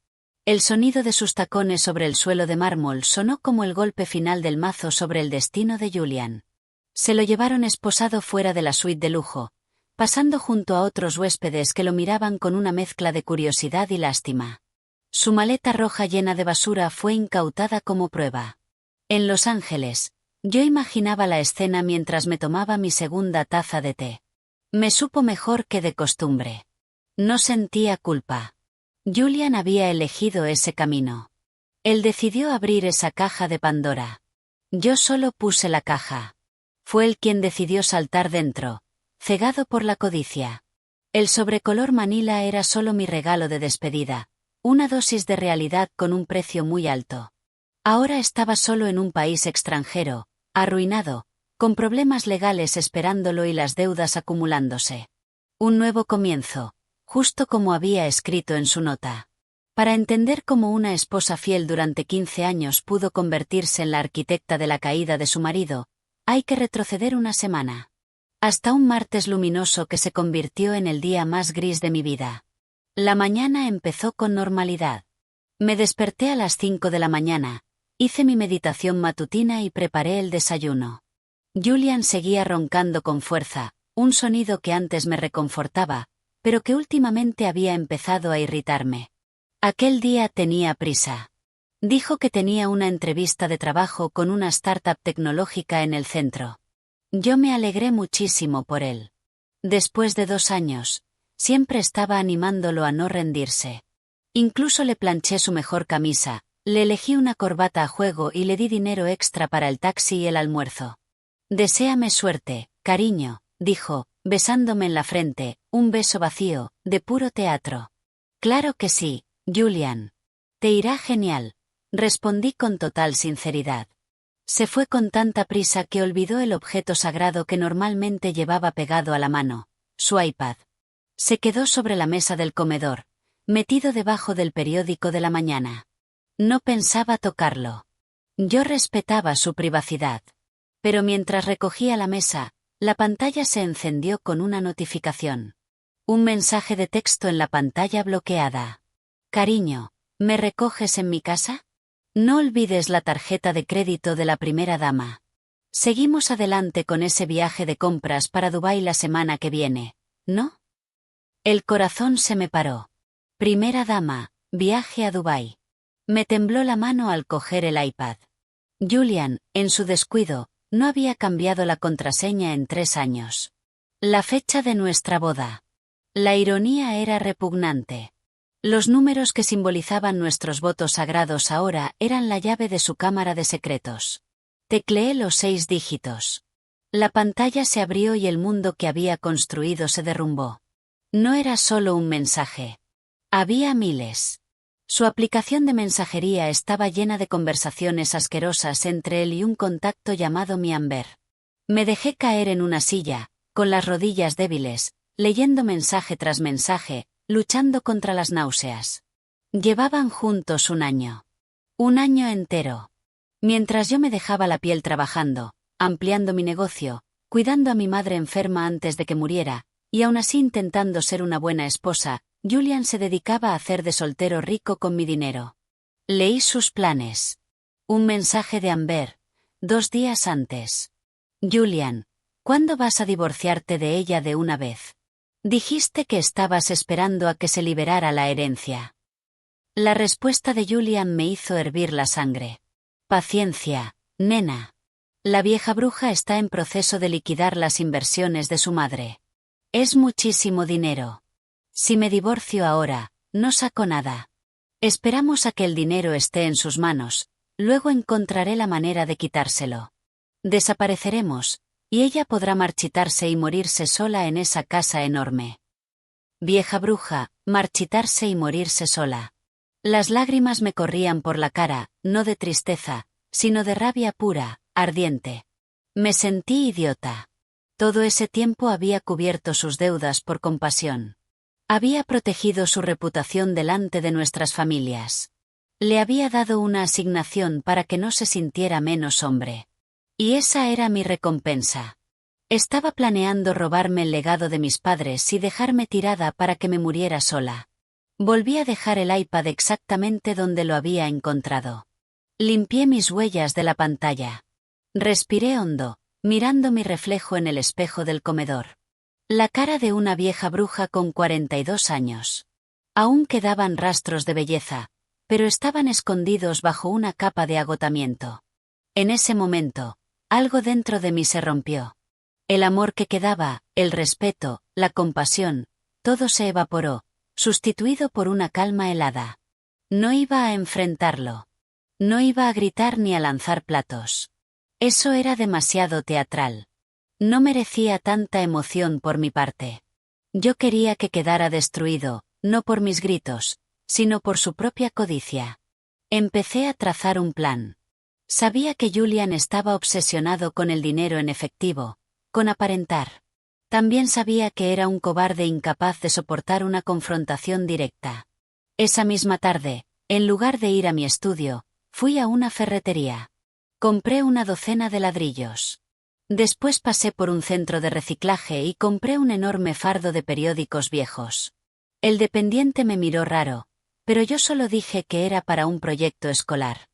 El sonido de sus tacones sobre el suelo de mármol sonó como el golpe final del mazo sobre el destino de Julian. Se lo llevaron esposado fuera de la suite de lujo, pasando junto a otros huéspedes que lo miraban con una mezcla de curiosidad y lástima. Su maleta roja llena de basura fue incautada como prueba. En Los Ángeles, yo imaginaba la escena mientras me tomaba mi segunda taza de té. Me supo mejor que de costumbre. No sentía culpa. Julian había elegido ese camino. Él decidió abrir esa caja de Pandora. Yo solo puse la caja. Fue él quien decidió saltar dentro, cegado por la codicia. El sobrecolor Manila era solo mi regalo de despedida, una dosis de realidad con un precio muy alto. Ahora estaba solo en un país extranjero, arruinado, con problemas legales esperándolo y las deudas acumulándose. Un nuevo comienzo, justo como había escrito en su nota. Para entender cómo una esposa fiel durante 15 años pudo convertirse en la arquitecta de la caída de su marido, hay que retroceder una semana. Hasta un martes luminoso que se convirtió en el día más gris de mi vida. La mañana empezó con normalidad. Me desperté a las 5 de la mañana, hice mi meditación matutina y preparé el desayuno. Julian seguía roncando con fuerza, un sonido que antes me reconfortaba, pero que últimamente había empezado a irritarme. Aquel día tenía prisa. Dijo que tenía una entrevista de trabajo con una startup tecnológica en el centro. Yo me alegré muchísimo por él. Después de 2 años, siempre estaba animándolo a no rendirse. Incluso le planché su mejor camisa, le elegí una corbata a juego y le di dinero extra para el taxi y el almuerzo. Deséame suerte, cariño, dijo, besándome en la frente, un beso vacío, de puro teatro. Claro que sí, Julian. Te irá genial, respondí con total sinceridad. Se fue con tanta prisa que olvidó el objeto sagrado que normalmente llevaba pegado a la mano, su iPad. Se quedó sobre la mesa del comedor, metido debajo del periódico de la mañana. No pensaba tocarlo. Yo respetaba su privacidad. Pero mientras recogía la mesa, la pantalla se encendió con una notificación. Un mensaje de texto en la pantalla bloqueada. Cariño, ¿me recoges en mi casa? No olvides la tarjeta de crédito de la primera dama. Seguimos adelante con ese viaje de compras para Dubái la semana que viene, ¿no? El corazón se me paró. Primera dama, viaje a Dubái. Me tembló la mano al coger el iPad. Julian, en su descuido, no había cambiado la contraseña en 3 años. La fecha de nuestra boda. La ironía era repugnante. Los números que simbolizaban nuestros votos sagrados ahora eran la llave de su cámara de secretos. Tecleé los 6 dígitos. La pantalla se abrió y el mundo que había construido se derrumbó. No era solo un mensaje. Había miles. Su aplicación de mensajería estaba llena de conversaciones asquerosas entre él y un contacto llamado mi Amber. Me dejé caer en una silla, con las rodillas débiles, leyendo mensaje tras mensaje, luchando contra las náuseas. Llevaban juntos un año. Un año entero. Mientras yo me dejaba la piel trabajando, ampliando mi negocio, cuidando a mi madre enferma antes de que muriera, y aún así intentando ser una buena esposa, Julian se dedicaba a hacer de soltero rico con mi dinero. Leí sus planes. Un mensaje de Amber, 2 días antes. Julian, ¿cuándo vas a divorciarte de ella de una vez? Dijiste que estabas esperando a que se liberara la herencia. La respuesta de Julian me hizo hervir la sangre. Paciencia, nena. La vieja bruja está en proceso de liquidar las inversiones de su madre. Es muchísimo dinero. Si me divorcio ahora, no saco nada. Esperamos a que el dinero esté en sus manos, luego encontraré la manera de quitárselo. Desapareceremos, y ella podrá marchitarse y morirse sola en esa casa enorme. Vieja bruja, marchitarse y morirse sola. Las lágrimas me corrían por la cara, no de tristeza, sino de rabia pura, ardiente. Me sentí idiota. Todo ese tiempo había cubierto sus deudas por compasión. Había protegido su reputación delante de nuestras familias. Le había dado una asignación para que no se sintiera menos hombre. Y esa era mi recompensa. Estaba planeando robarme el legado de mis padres y dejarme tirada para que me muriera sola. Volví a dejar el iPad exactamente donde lo había encontrado. Limpié mis huellas de la pantalla. Respiré hondo, mirando mi reflejo en el espejo del comedor. La cara de una vieja bruja con 42 años. Aún quedaban rastros de belleza, pero estaban escondidos bajo una capa de agotamiento. En ese momento, algo dentro de mí se rompió. El amor que quedaba, el respeto, la compasión, todo se evaporó, sustituido por una calma helada. No iba a enfrentarlo. No iba a gritar ni a lanzar platos. Eso era demasiado teatral. No merecía tanta emoción por mi parte. Yo quería que quedara destruido, no por mis gritos, sino por su propia codicia. Empecé a trazar un plan. Sabía que Julian estaba obsesionado con el dinero en efectivo, con aparentar. También sabía que era un cobarde incapaz de soportar una confrontación directa. Esa misma tarde, en lugar de ir a mi estudio, fui a una ferretería. Compré una docena de ladrillos. Después pasé por un centro de reciclaje y compré un enorme fardo de periódicos viejos. El dependiente me miró raro, pero yo solo dije que era para un proyecto escolar.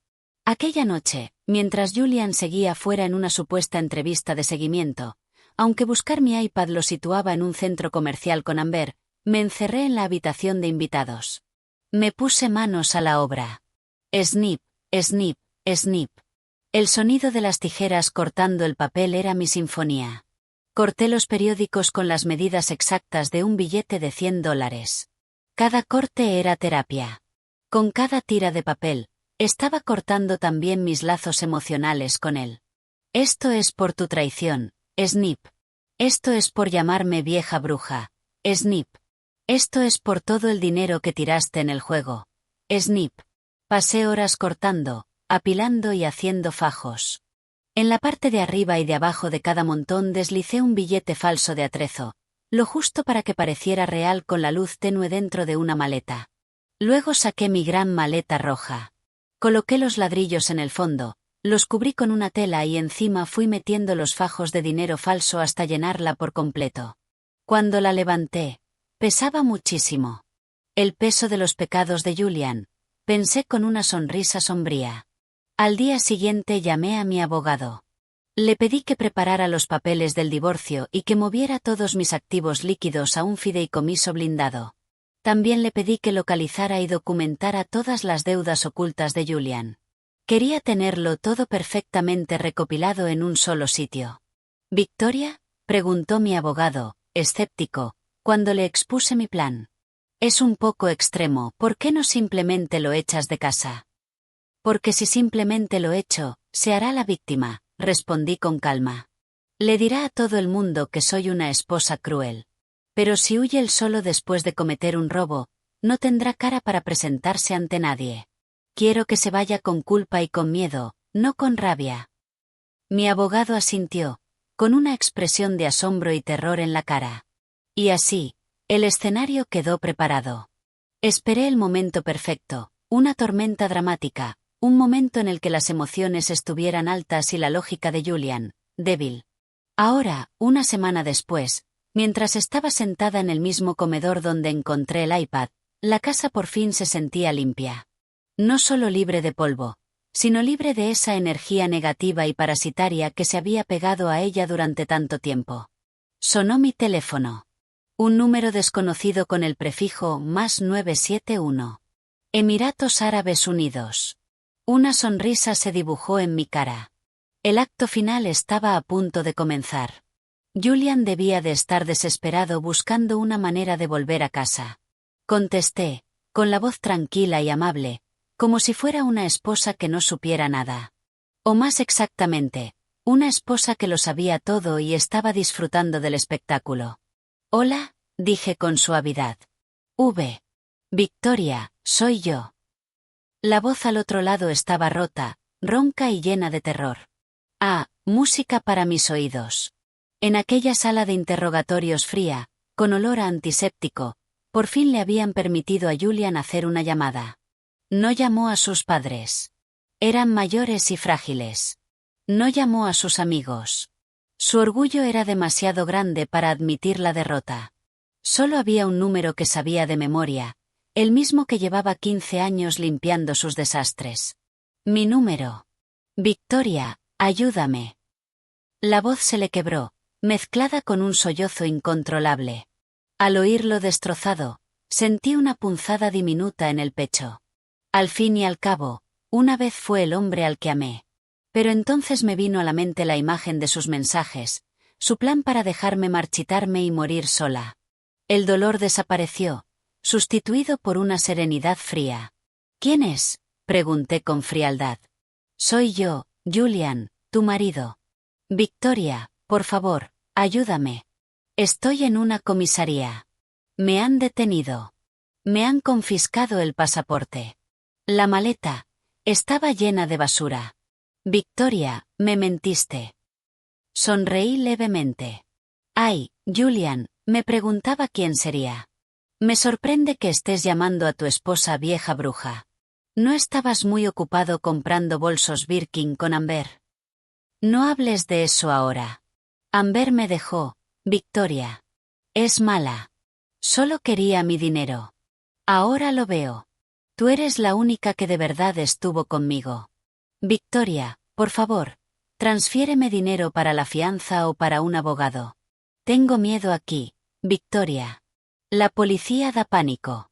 Aquella noche, mientras Julian seguía fuera en una supuesta entrevista de seguimiento, aunque buscar mi iPad lo situaba en un centro comercial con Amber, me encerré en la habitación de invitados. Me puse manos a la obra. Snip, snip, snip. El sonido de las tijeras cortando el papel era mi sinfonía. Corté los periódicos con las medidas exactas de un billete de $100. Cada corte era terapia. Con cada tira de papel, estaba cortando también mis lazos emocionales con él. Esto es por tu traición, Snip. Esto es por llamarme vieja bruja, Snip. Esto es por todo el dinero que tiraste en el juego, Snip. Pasé horas cortando, apilando y haciendo fajos. En la parte de arriba y de abajo de cada montón deslicé un billete falso de atrezo, lo justo para que pareciera real con la luz tenue dentro de una maleta. Luego saqué mi gran maleta roja. Coloqué los ladrillos en el fondo, los cubrí con una tela y encima fui metiendo los fajos de dinero falso hasta llenarla por completo. Cuando la levanté, pesaba muchísimo. El peso de los pecados de Julian, pensé con una sonrisa sombría. Al día siguiente llamé a mi abogado. Le pedí que preparara los papeles del divorcio y que moviera todos mis activos líquidos a un fideicomiso blindado. También le pedí que localizara y documentara todas las deudas ocultas de Julian. Quería tenerlo todo perfectamente recopilado en un solo sitio. ¿Victoria?, preguntó mi abogado, escéptico, cuando le expuse mi plan. Es un poco extremo, ¿por qué no simplemente lo echas de casa? Porque si simplemente lo echo, se hará la víctima, respondí con calma. Le dirá a todo el mundo que soy una esposa cruel. Pero si huye él solo después de cometer un robo, no tendrá cara para presentarse ante nadie. Quiero que se vaya con culpa y con miedo, no con rabia. Mi abogado asintió, con una expresión de asombro y terror en la cara. Y así, El escenario quedó preparado. Esperé el momento perfecto, una tormenta dramática, un momento en el que las emociones estuvieran altas y la lógica de Julian, débil. Ahora, una semana después, mientras estaba sentada en el mismo comedor donde encontré el iPad, la casa por fin se sentía limpia. No solo libre de polvo, sino libre de esa energía negativa y parasitaria que se había pegado a ella durante tanto tiempo. Sonó mi teléfono. Un número desconocido con el prefijo +971. Emiratos Árabes Unidos. Una sonrisa se dibujó en mi cara. El acto final estaba a punto de comenzar. Julian debía de estar desesperado buscando una manera de volver a casa. Contesté, con la voz tranquila y amable, como si fuera una esposa que no supiera nada. O más exactamente, una esposa que lo sabía todo y estaba disfrutando del espectáculo. Hola, dije con suavidad. Victoria, soy yo. La voz al otro lado estaba rota, ronca y llena de terror. Música para mis oídos. En aquella sala de interrogatorios fría, con olor a antiséptico, por fin le habían permitido a Julian hacer una llamada. No llamó a sus padres. Eran mayores y frágiles. No llamó a sus amigos. Su orgullo era demasiado grande para admitir la derrota. Solo había un número que sabía de memoria, el mismo que llevaba 15 años limpiando sus desastres. Mi número. Victoria, ayúdame. La voz se le quebró, mezclada con un sollozo incontrolable. Al oírlo destrozado, sentí una punzada diminuta en el pecho. Al fin y al cabo, una vez fue el hombre al que amé. Pero entonces me vino a la mente la imagen de sus mensajes, su plan para dejarme marchitarme y morir sola. El dolor desapareció, sustituido por una serenidad fría. ¿Quién es?, pregunté con frialdad. Soy yo, Julian, tu marido. Victoria, por favor, ayúdame. Estoy en una comisaría. Me han detenido. Me han confiscado el pasaporte. La maleta estaba llena de basura. Victoria, me mentiste. Sonreí levemente. Ay, Julian, me preguntaba quién sería. Me sorprende que estés llamando a tu esposa vieja bruja. ¿No estabas muy ocupado comprando bolsos Birkin con Amber? No hables de eso ahora. Amber me dejó, Victoria. Es mala. Solo quería mi dinero. Ahora lo veo. Tú eres la única que de verdad estuvo conmigo. Victoria, por favor, transfiéreme dinero para la fianza o para un abogado. Tengo miedo aquí, Victoria. La policía da pánico.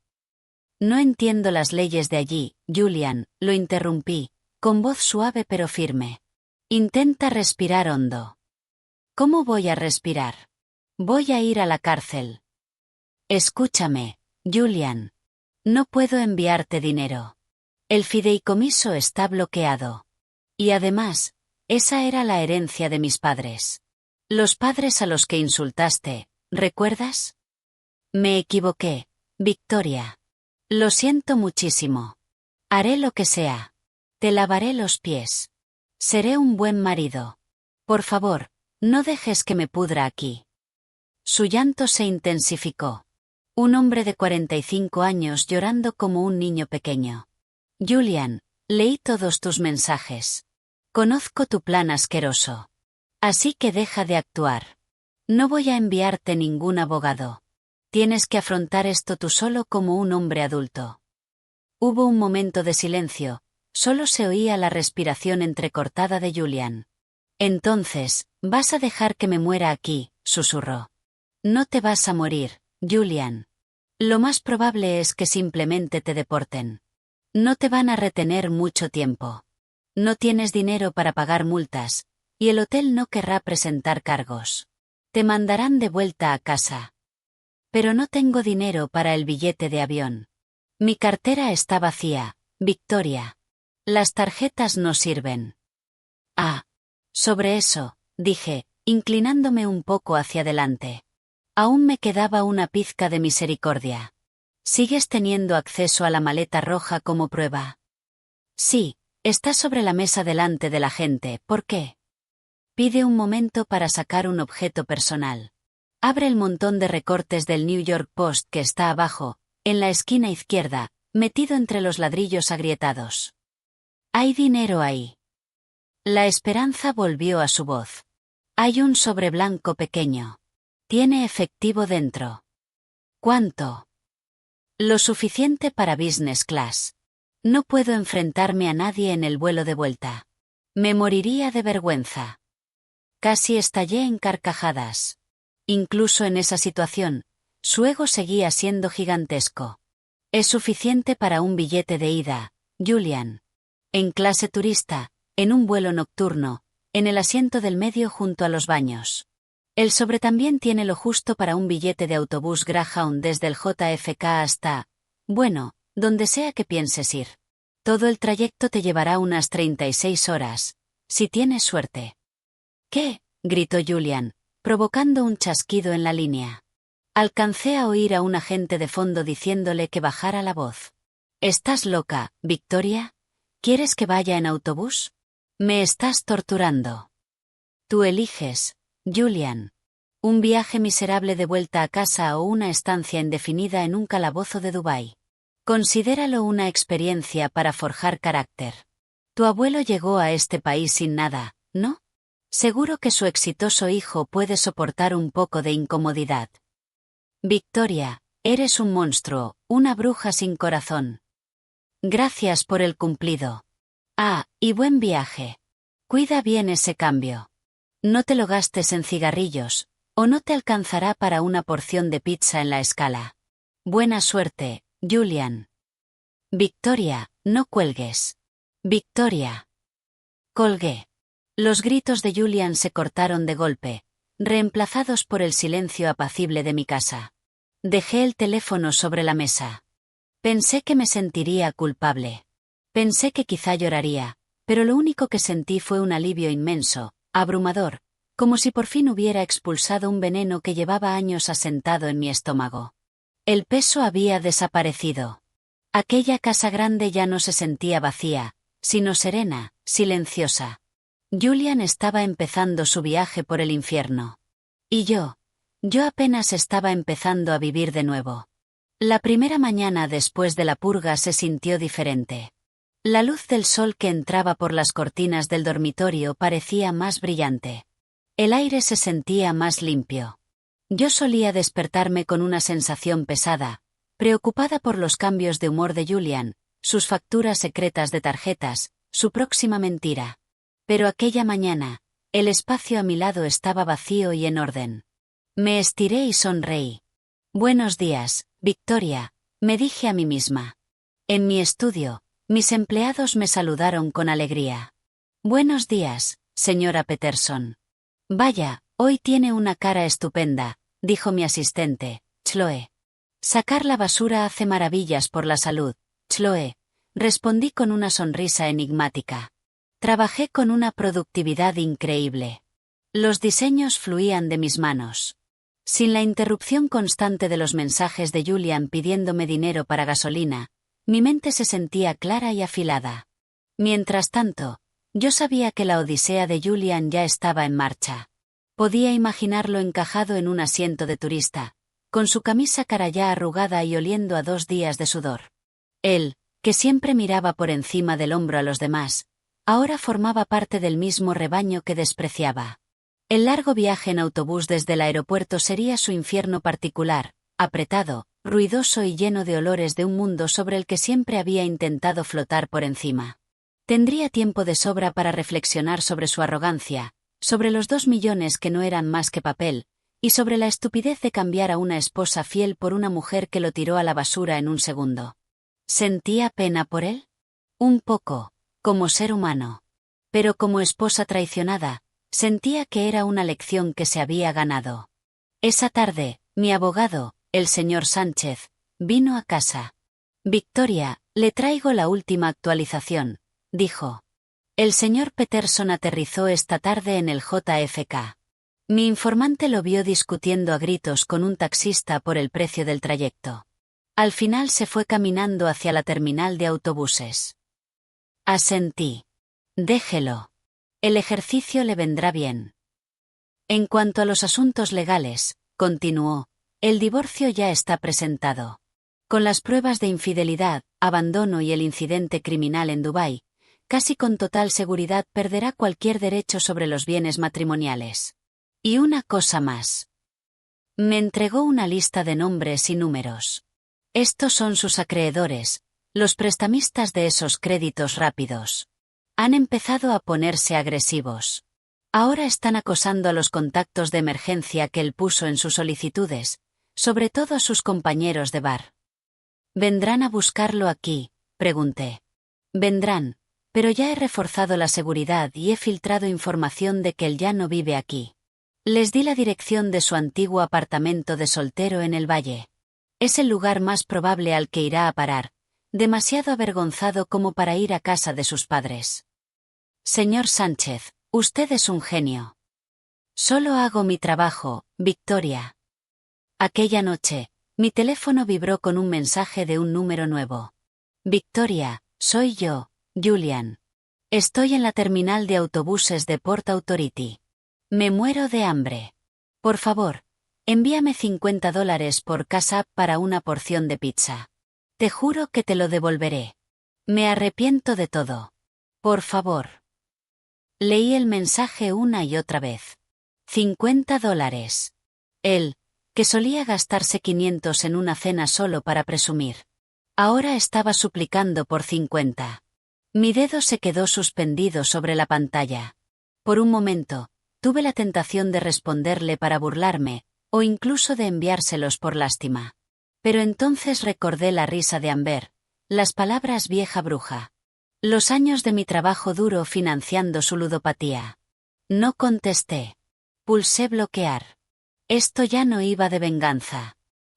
No entiendo las leyes de allí, Julian, lo interrumpí, con voz suave pero firme. Intenta respirar hondo. ¿Cómo voy a respirar? Voy a ir a la cárcel. Escúchame, Julian. No puedo enviarte dinero. El fideicomiso está bloqueado. Y además, esa era la herencia de mis padres. Los padres a los que insultaste, ¿recuerdas? Me equivoqué, Victoria. Lo siento muchísimo. Haré lo que sea. Te lavaré los pies. Seré un buen marido. Por favor, no dejes que me pudra aquí. Su llanto se intensificó. Un hombre de 45 años llorando como un niño pequeño. Julian, leí todos tus mensajes. Conozco tu plan asqueroso. Así que deja de actuar. No voy a enviarte ningún abogado. Tienes que afrontar esto tú solo como un hombre adulto. Hubo un momento de silencio, solo se oía la respiración entrecortada de Julian. Entonces, vas a dejar que me muera aquí, susurró. No te vas a morir, Julian. Lo más probable es que simplemente te deporten. No te van a retener mucho tiempo. No tienes dinero para pagar multas, y el hotel no querrá presentar cargos. Te mandarán de vuelta a casa. Pero no tengo dinero para el billete de avión. Mi cartera está vacía, Victoria. Las tarjetas no sirven. Sobre eso, dije, inclinándome un poco hacia adelante. Aún me quedaba una pizca de misericordia. ¿Sigues teniendo acceso a la maleta roja como prueba? Sí, está sobre la mesa delante de la gente. ¿Por qué? Pide un momento para sacar un objeto personal. Abre el montón de recortes del New York Post que está abajo, en la esquina izquierda, metido entre los ladrillos agrietados. Hay dinero ahí. La esperanza volvió a su voz. Hay un sobre blanco pequeño. Tiene efectivo dentro. ¿Cuánto? Lo suficiente para business class. No puedo enfrentarme a nadie en el vuelo de vuelta. Me moriría de vergüenza. Casi estallé en carcajadas. Incluso en esa situación, su ego seguía siendo gigantesco. Es suficiente para un billete de ida, Julian. En clase turista, en un vuelo nocturno, en el asiento del medio junto a los baños. El sobre también tiene lo justo para un billete de autobús Greyhound desde el JFK hasta, bueno, donde sea que pienses ir. Todo el trayecto te llevará unas 36 horas, si tienes suerte. ¿Qué? Gritó Julian, provocando un chasquido en la línea. Alcancé a oír a un agente de fondo diciéndole que bajara la voz. ¿Estás loca, Victoria? ¿Quieres que vaya en autobús? Me estás torturando. Tú eliges, Julian. Un viaje miserable de vuelta a casa o una estancia indefinida en un calabozo de Dubái. Considéralo una experiencia para forjar carácter. Tu abuelo llegó a este país sin nada, ¿no? Seguro que su exitoso hijo puede soportar un poco de incomodidad. Victoria, eres un monstruo, una bruja sin corazón. Gracias por el cumplido. Ah, y buen viaje. Cuida bien ese cambio. No te lo gastes en cigarrillos, o no te alcanzará para una porción de pizza en la escala. Buena suerte, Julian. Victoria, no cuelgues. Victoria. Colgué. Los gritos de Julian se cortaron de golpe, reemplazados por el silencio apacible de mi casa. Dejé el teléfono sobre la mesa. Pensé que me sentiría culpable. Pensé que quizá lloraría, pero lo único que sentí fue un alivio inmenso, abrumador, como si por fin hubiera expulsado un veneno que llevaba años asentado en mi estómago. El peso había desaparecido. Aquella casa grande ya no se sentía vacía, sino serena, silenciosa. Julian estaba empezando su viaje por el infierno. Y yo apenas estaba empezando a vivir de nuevo. La primera mañana después de la purga se sintió diferente. La luz del sol que entraba por las cortinas del dormitorio parecía más brillante. El aire se sentía más limpio. Yo solía despertarme con una sensación pesada, preocupada por los cambios de humor de Julian, sus facturas secretas de tarjetas, su próxima mentira. Pero aquella mañana, el espacio a mi lado estaba vacío y en orden. Me estiré y sonreí. Buenos días, Victoria, me dije a mí misma. En mi estudio, mis empleados me saludaron con alegría. Buenos días, señora Peterson. Vaya, hoy tiene una cara estupenda, dijo mi asistente, Chloe. Sacar la basura hace maravillas por la salud, Chloe, respondí con una sonrisa enigmática. Trabajé con una productividad increíble. Los diseños fluían de mis manos. Sin la interrupción constante de los mensajes de Julian pidiéndome dinero para gasolina, mi mente se sentía clara y afilada. Mientras tanto, yo sabía que la odisea de Julian ya estaba en marcha. Podía imaginarlo encajado en un asiento de turista, con su camisa cara ya arrugada y oliendo a 2 días de sudor. Él, que siempre miraba por encima del hombro a los demás, ahora formaba parte del mismo rebaño que despreciaba. El largo viaje en autobús desde el aeropuerto sería su infierno particular, apretado, ruidoso y lleno de olores de un mundo sobre el que siempre había intentado flotar por encima. Tendría tiempo de sobra para reflexionar sobre su arrogancia, sobre los 2 millones que no eran más que papel, y sobre la estupidez de cambiar a una esposa fiel por una mujer que lo tiró a la basura en un segundo. ¿Sentía pena por él? Un poco, como ser humano. Pero como esposa traicionada, sentía que era una lección que se había ganado. Esa tarde, mi abogado, el señor Sánchez, vino a casa. Victoria, le traigo la última actualización, dijo. El señor Peterson aterrizó esta tarde en el JFK. Mi informante lo vio discutiendo a gritos con un taxista por el precio del trayecto. Al final se fue caminando hacia la terminal de autobuses. Asentí. Déjelo. El ejercicio le vendrá bien. En cuanto a los asuntos legales, continuó, el divorcio ya está presentado. Con las pruebas de infidelidad, abandono y el incidente criminal en Dubái, casi con total seguridad perderá cualquier derecho sobre los bienes matrimoniales. Y una cosa más. Me entregó una lista de nombres y números. Estos son sus acreedores, los prestamistas de esos créditos rápidos. Han empezado a ponerse agresivos. Ahora están acosando a los contactos de emergencia que él puso en sus solicitudes, sobre todo a sus compañeros de bar. ¿Vendrán a buscarlo aquí?, pregunté. Vendrán, pero ya he reforzado la seguridad y he filtrado información de que él ya no vive aquí. Les di la dirección de su antiguo apartamento de soltero en el valle. Es el lugar más probable al que irá a parar, demasiado avergonzado como para ir a casa de sus padres. Señor Sánchez, usted es un genio. Solo hago mi trabajo, Victoria. Aquella noche, mi teléfono vibró con un mensaje de un número nuevo. Victoria, soy yo, Julian. Estoy en la terminal de autobuses de Port Authority. Me muero de hambre. Por favor, envíame $50 por Cash App para una porción de pizza. Te juro que te lo devolveré. Me arrepiento de todo. Por favor. Leí el mensaje una y otra vez. $50. Él, que solía gastarse 500 en una cena solo para presumir. Ahora estaba suplicando por 50. Mi dedo se quedó suspendido sobre la pantalla. Por un momento, tuve la tentación de responderle para burlarme, o incluso de enviárselos por lástima. Pero entonces recordé la risa de Amber, las palabras vieja bruja. Los años de mi trabajo duro financiando su ludopatía. No contesté. Pulsé bloquear. Esto ya no iba de venganza.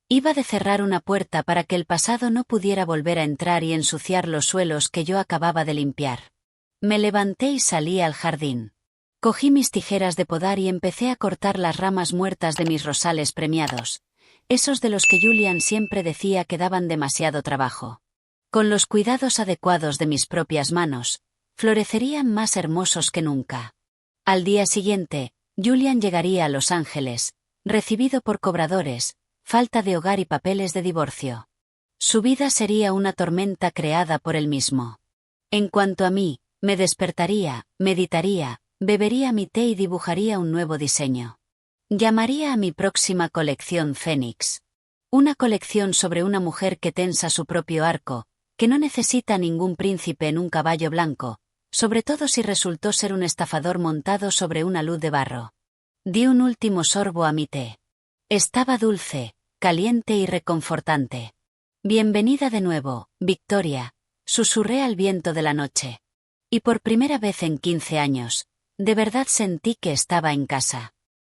Iba de cerrar una puerta para que el pasado no pudiera volver a entrar y ensuciar los suelos que yo acababa de limpiar. Me levanté y salí al jardín. Cogí mis tijeras de podar y empecé a cortar las ramas muertas de mis rosales premiados, esos de los que Julian siempre decía que daban demasiado trabajo. Con los cuidados adecuados de mis propias manos, florecerían más hermosos que nunca. Al día siguiente, Julian llegaría a Los Ángeles, recibido por cobradores, falta de hogar y papeles de divorcio. Su vida sería una tormenta creada por él mismo. En cuanto a mí, me despertaría, meditaría, bebería mi té y dibujaría un nuevo diseño. Llamaría a mi próxima colección Fénix. Una colección sobre una mujer que tensa su propio arco, que no necesita ningún príncipe en un caballo blanco, sobre todo si resultó ser un estafador montado sobre una luz de barro. Di un último sorbo a mi té. Estaba dulce, caliente y reconfortante. Bienvenida de nuevo, Victoria, susurré al viento de la noche. Y por primera vez en 15 años, de verdad sentí que estaba en casa.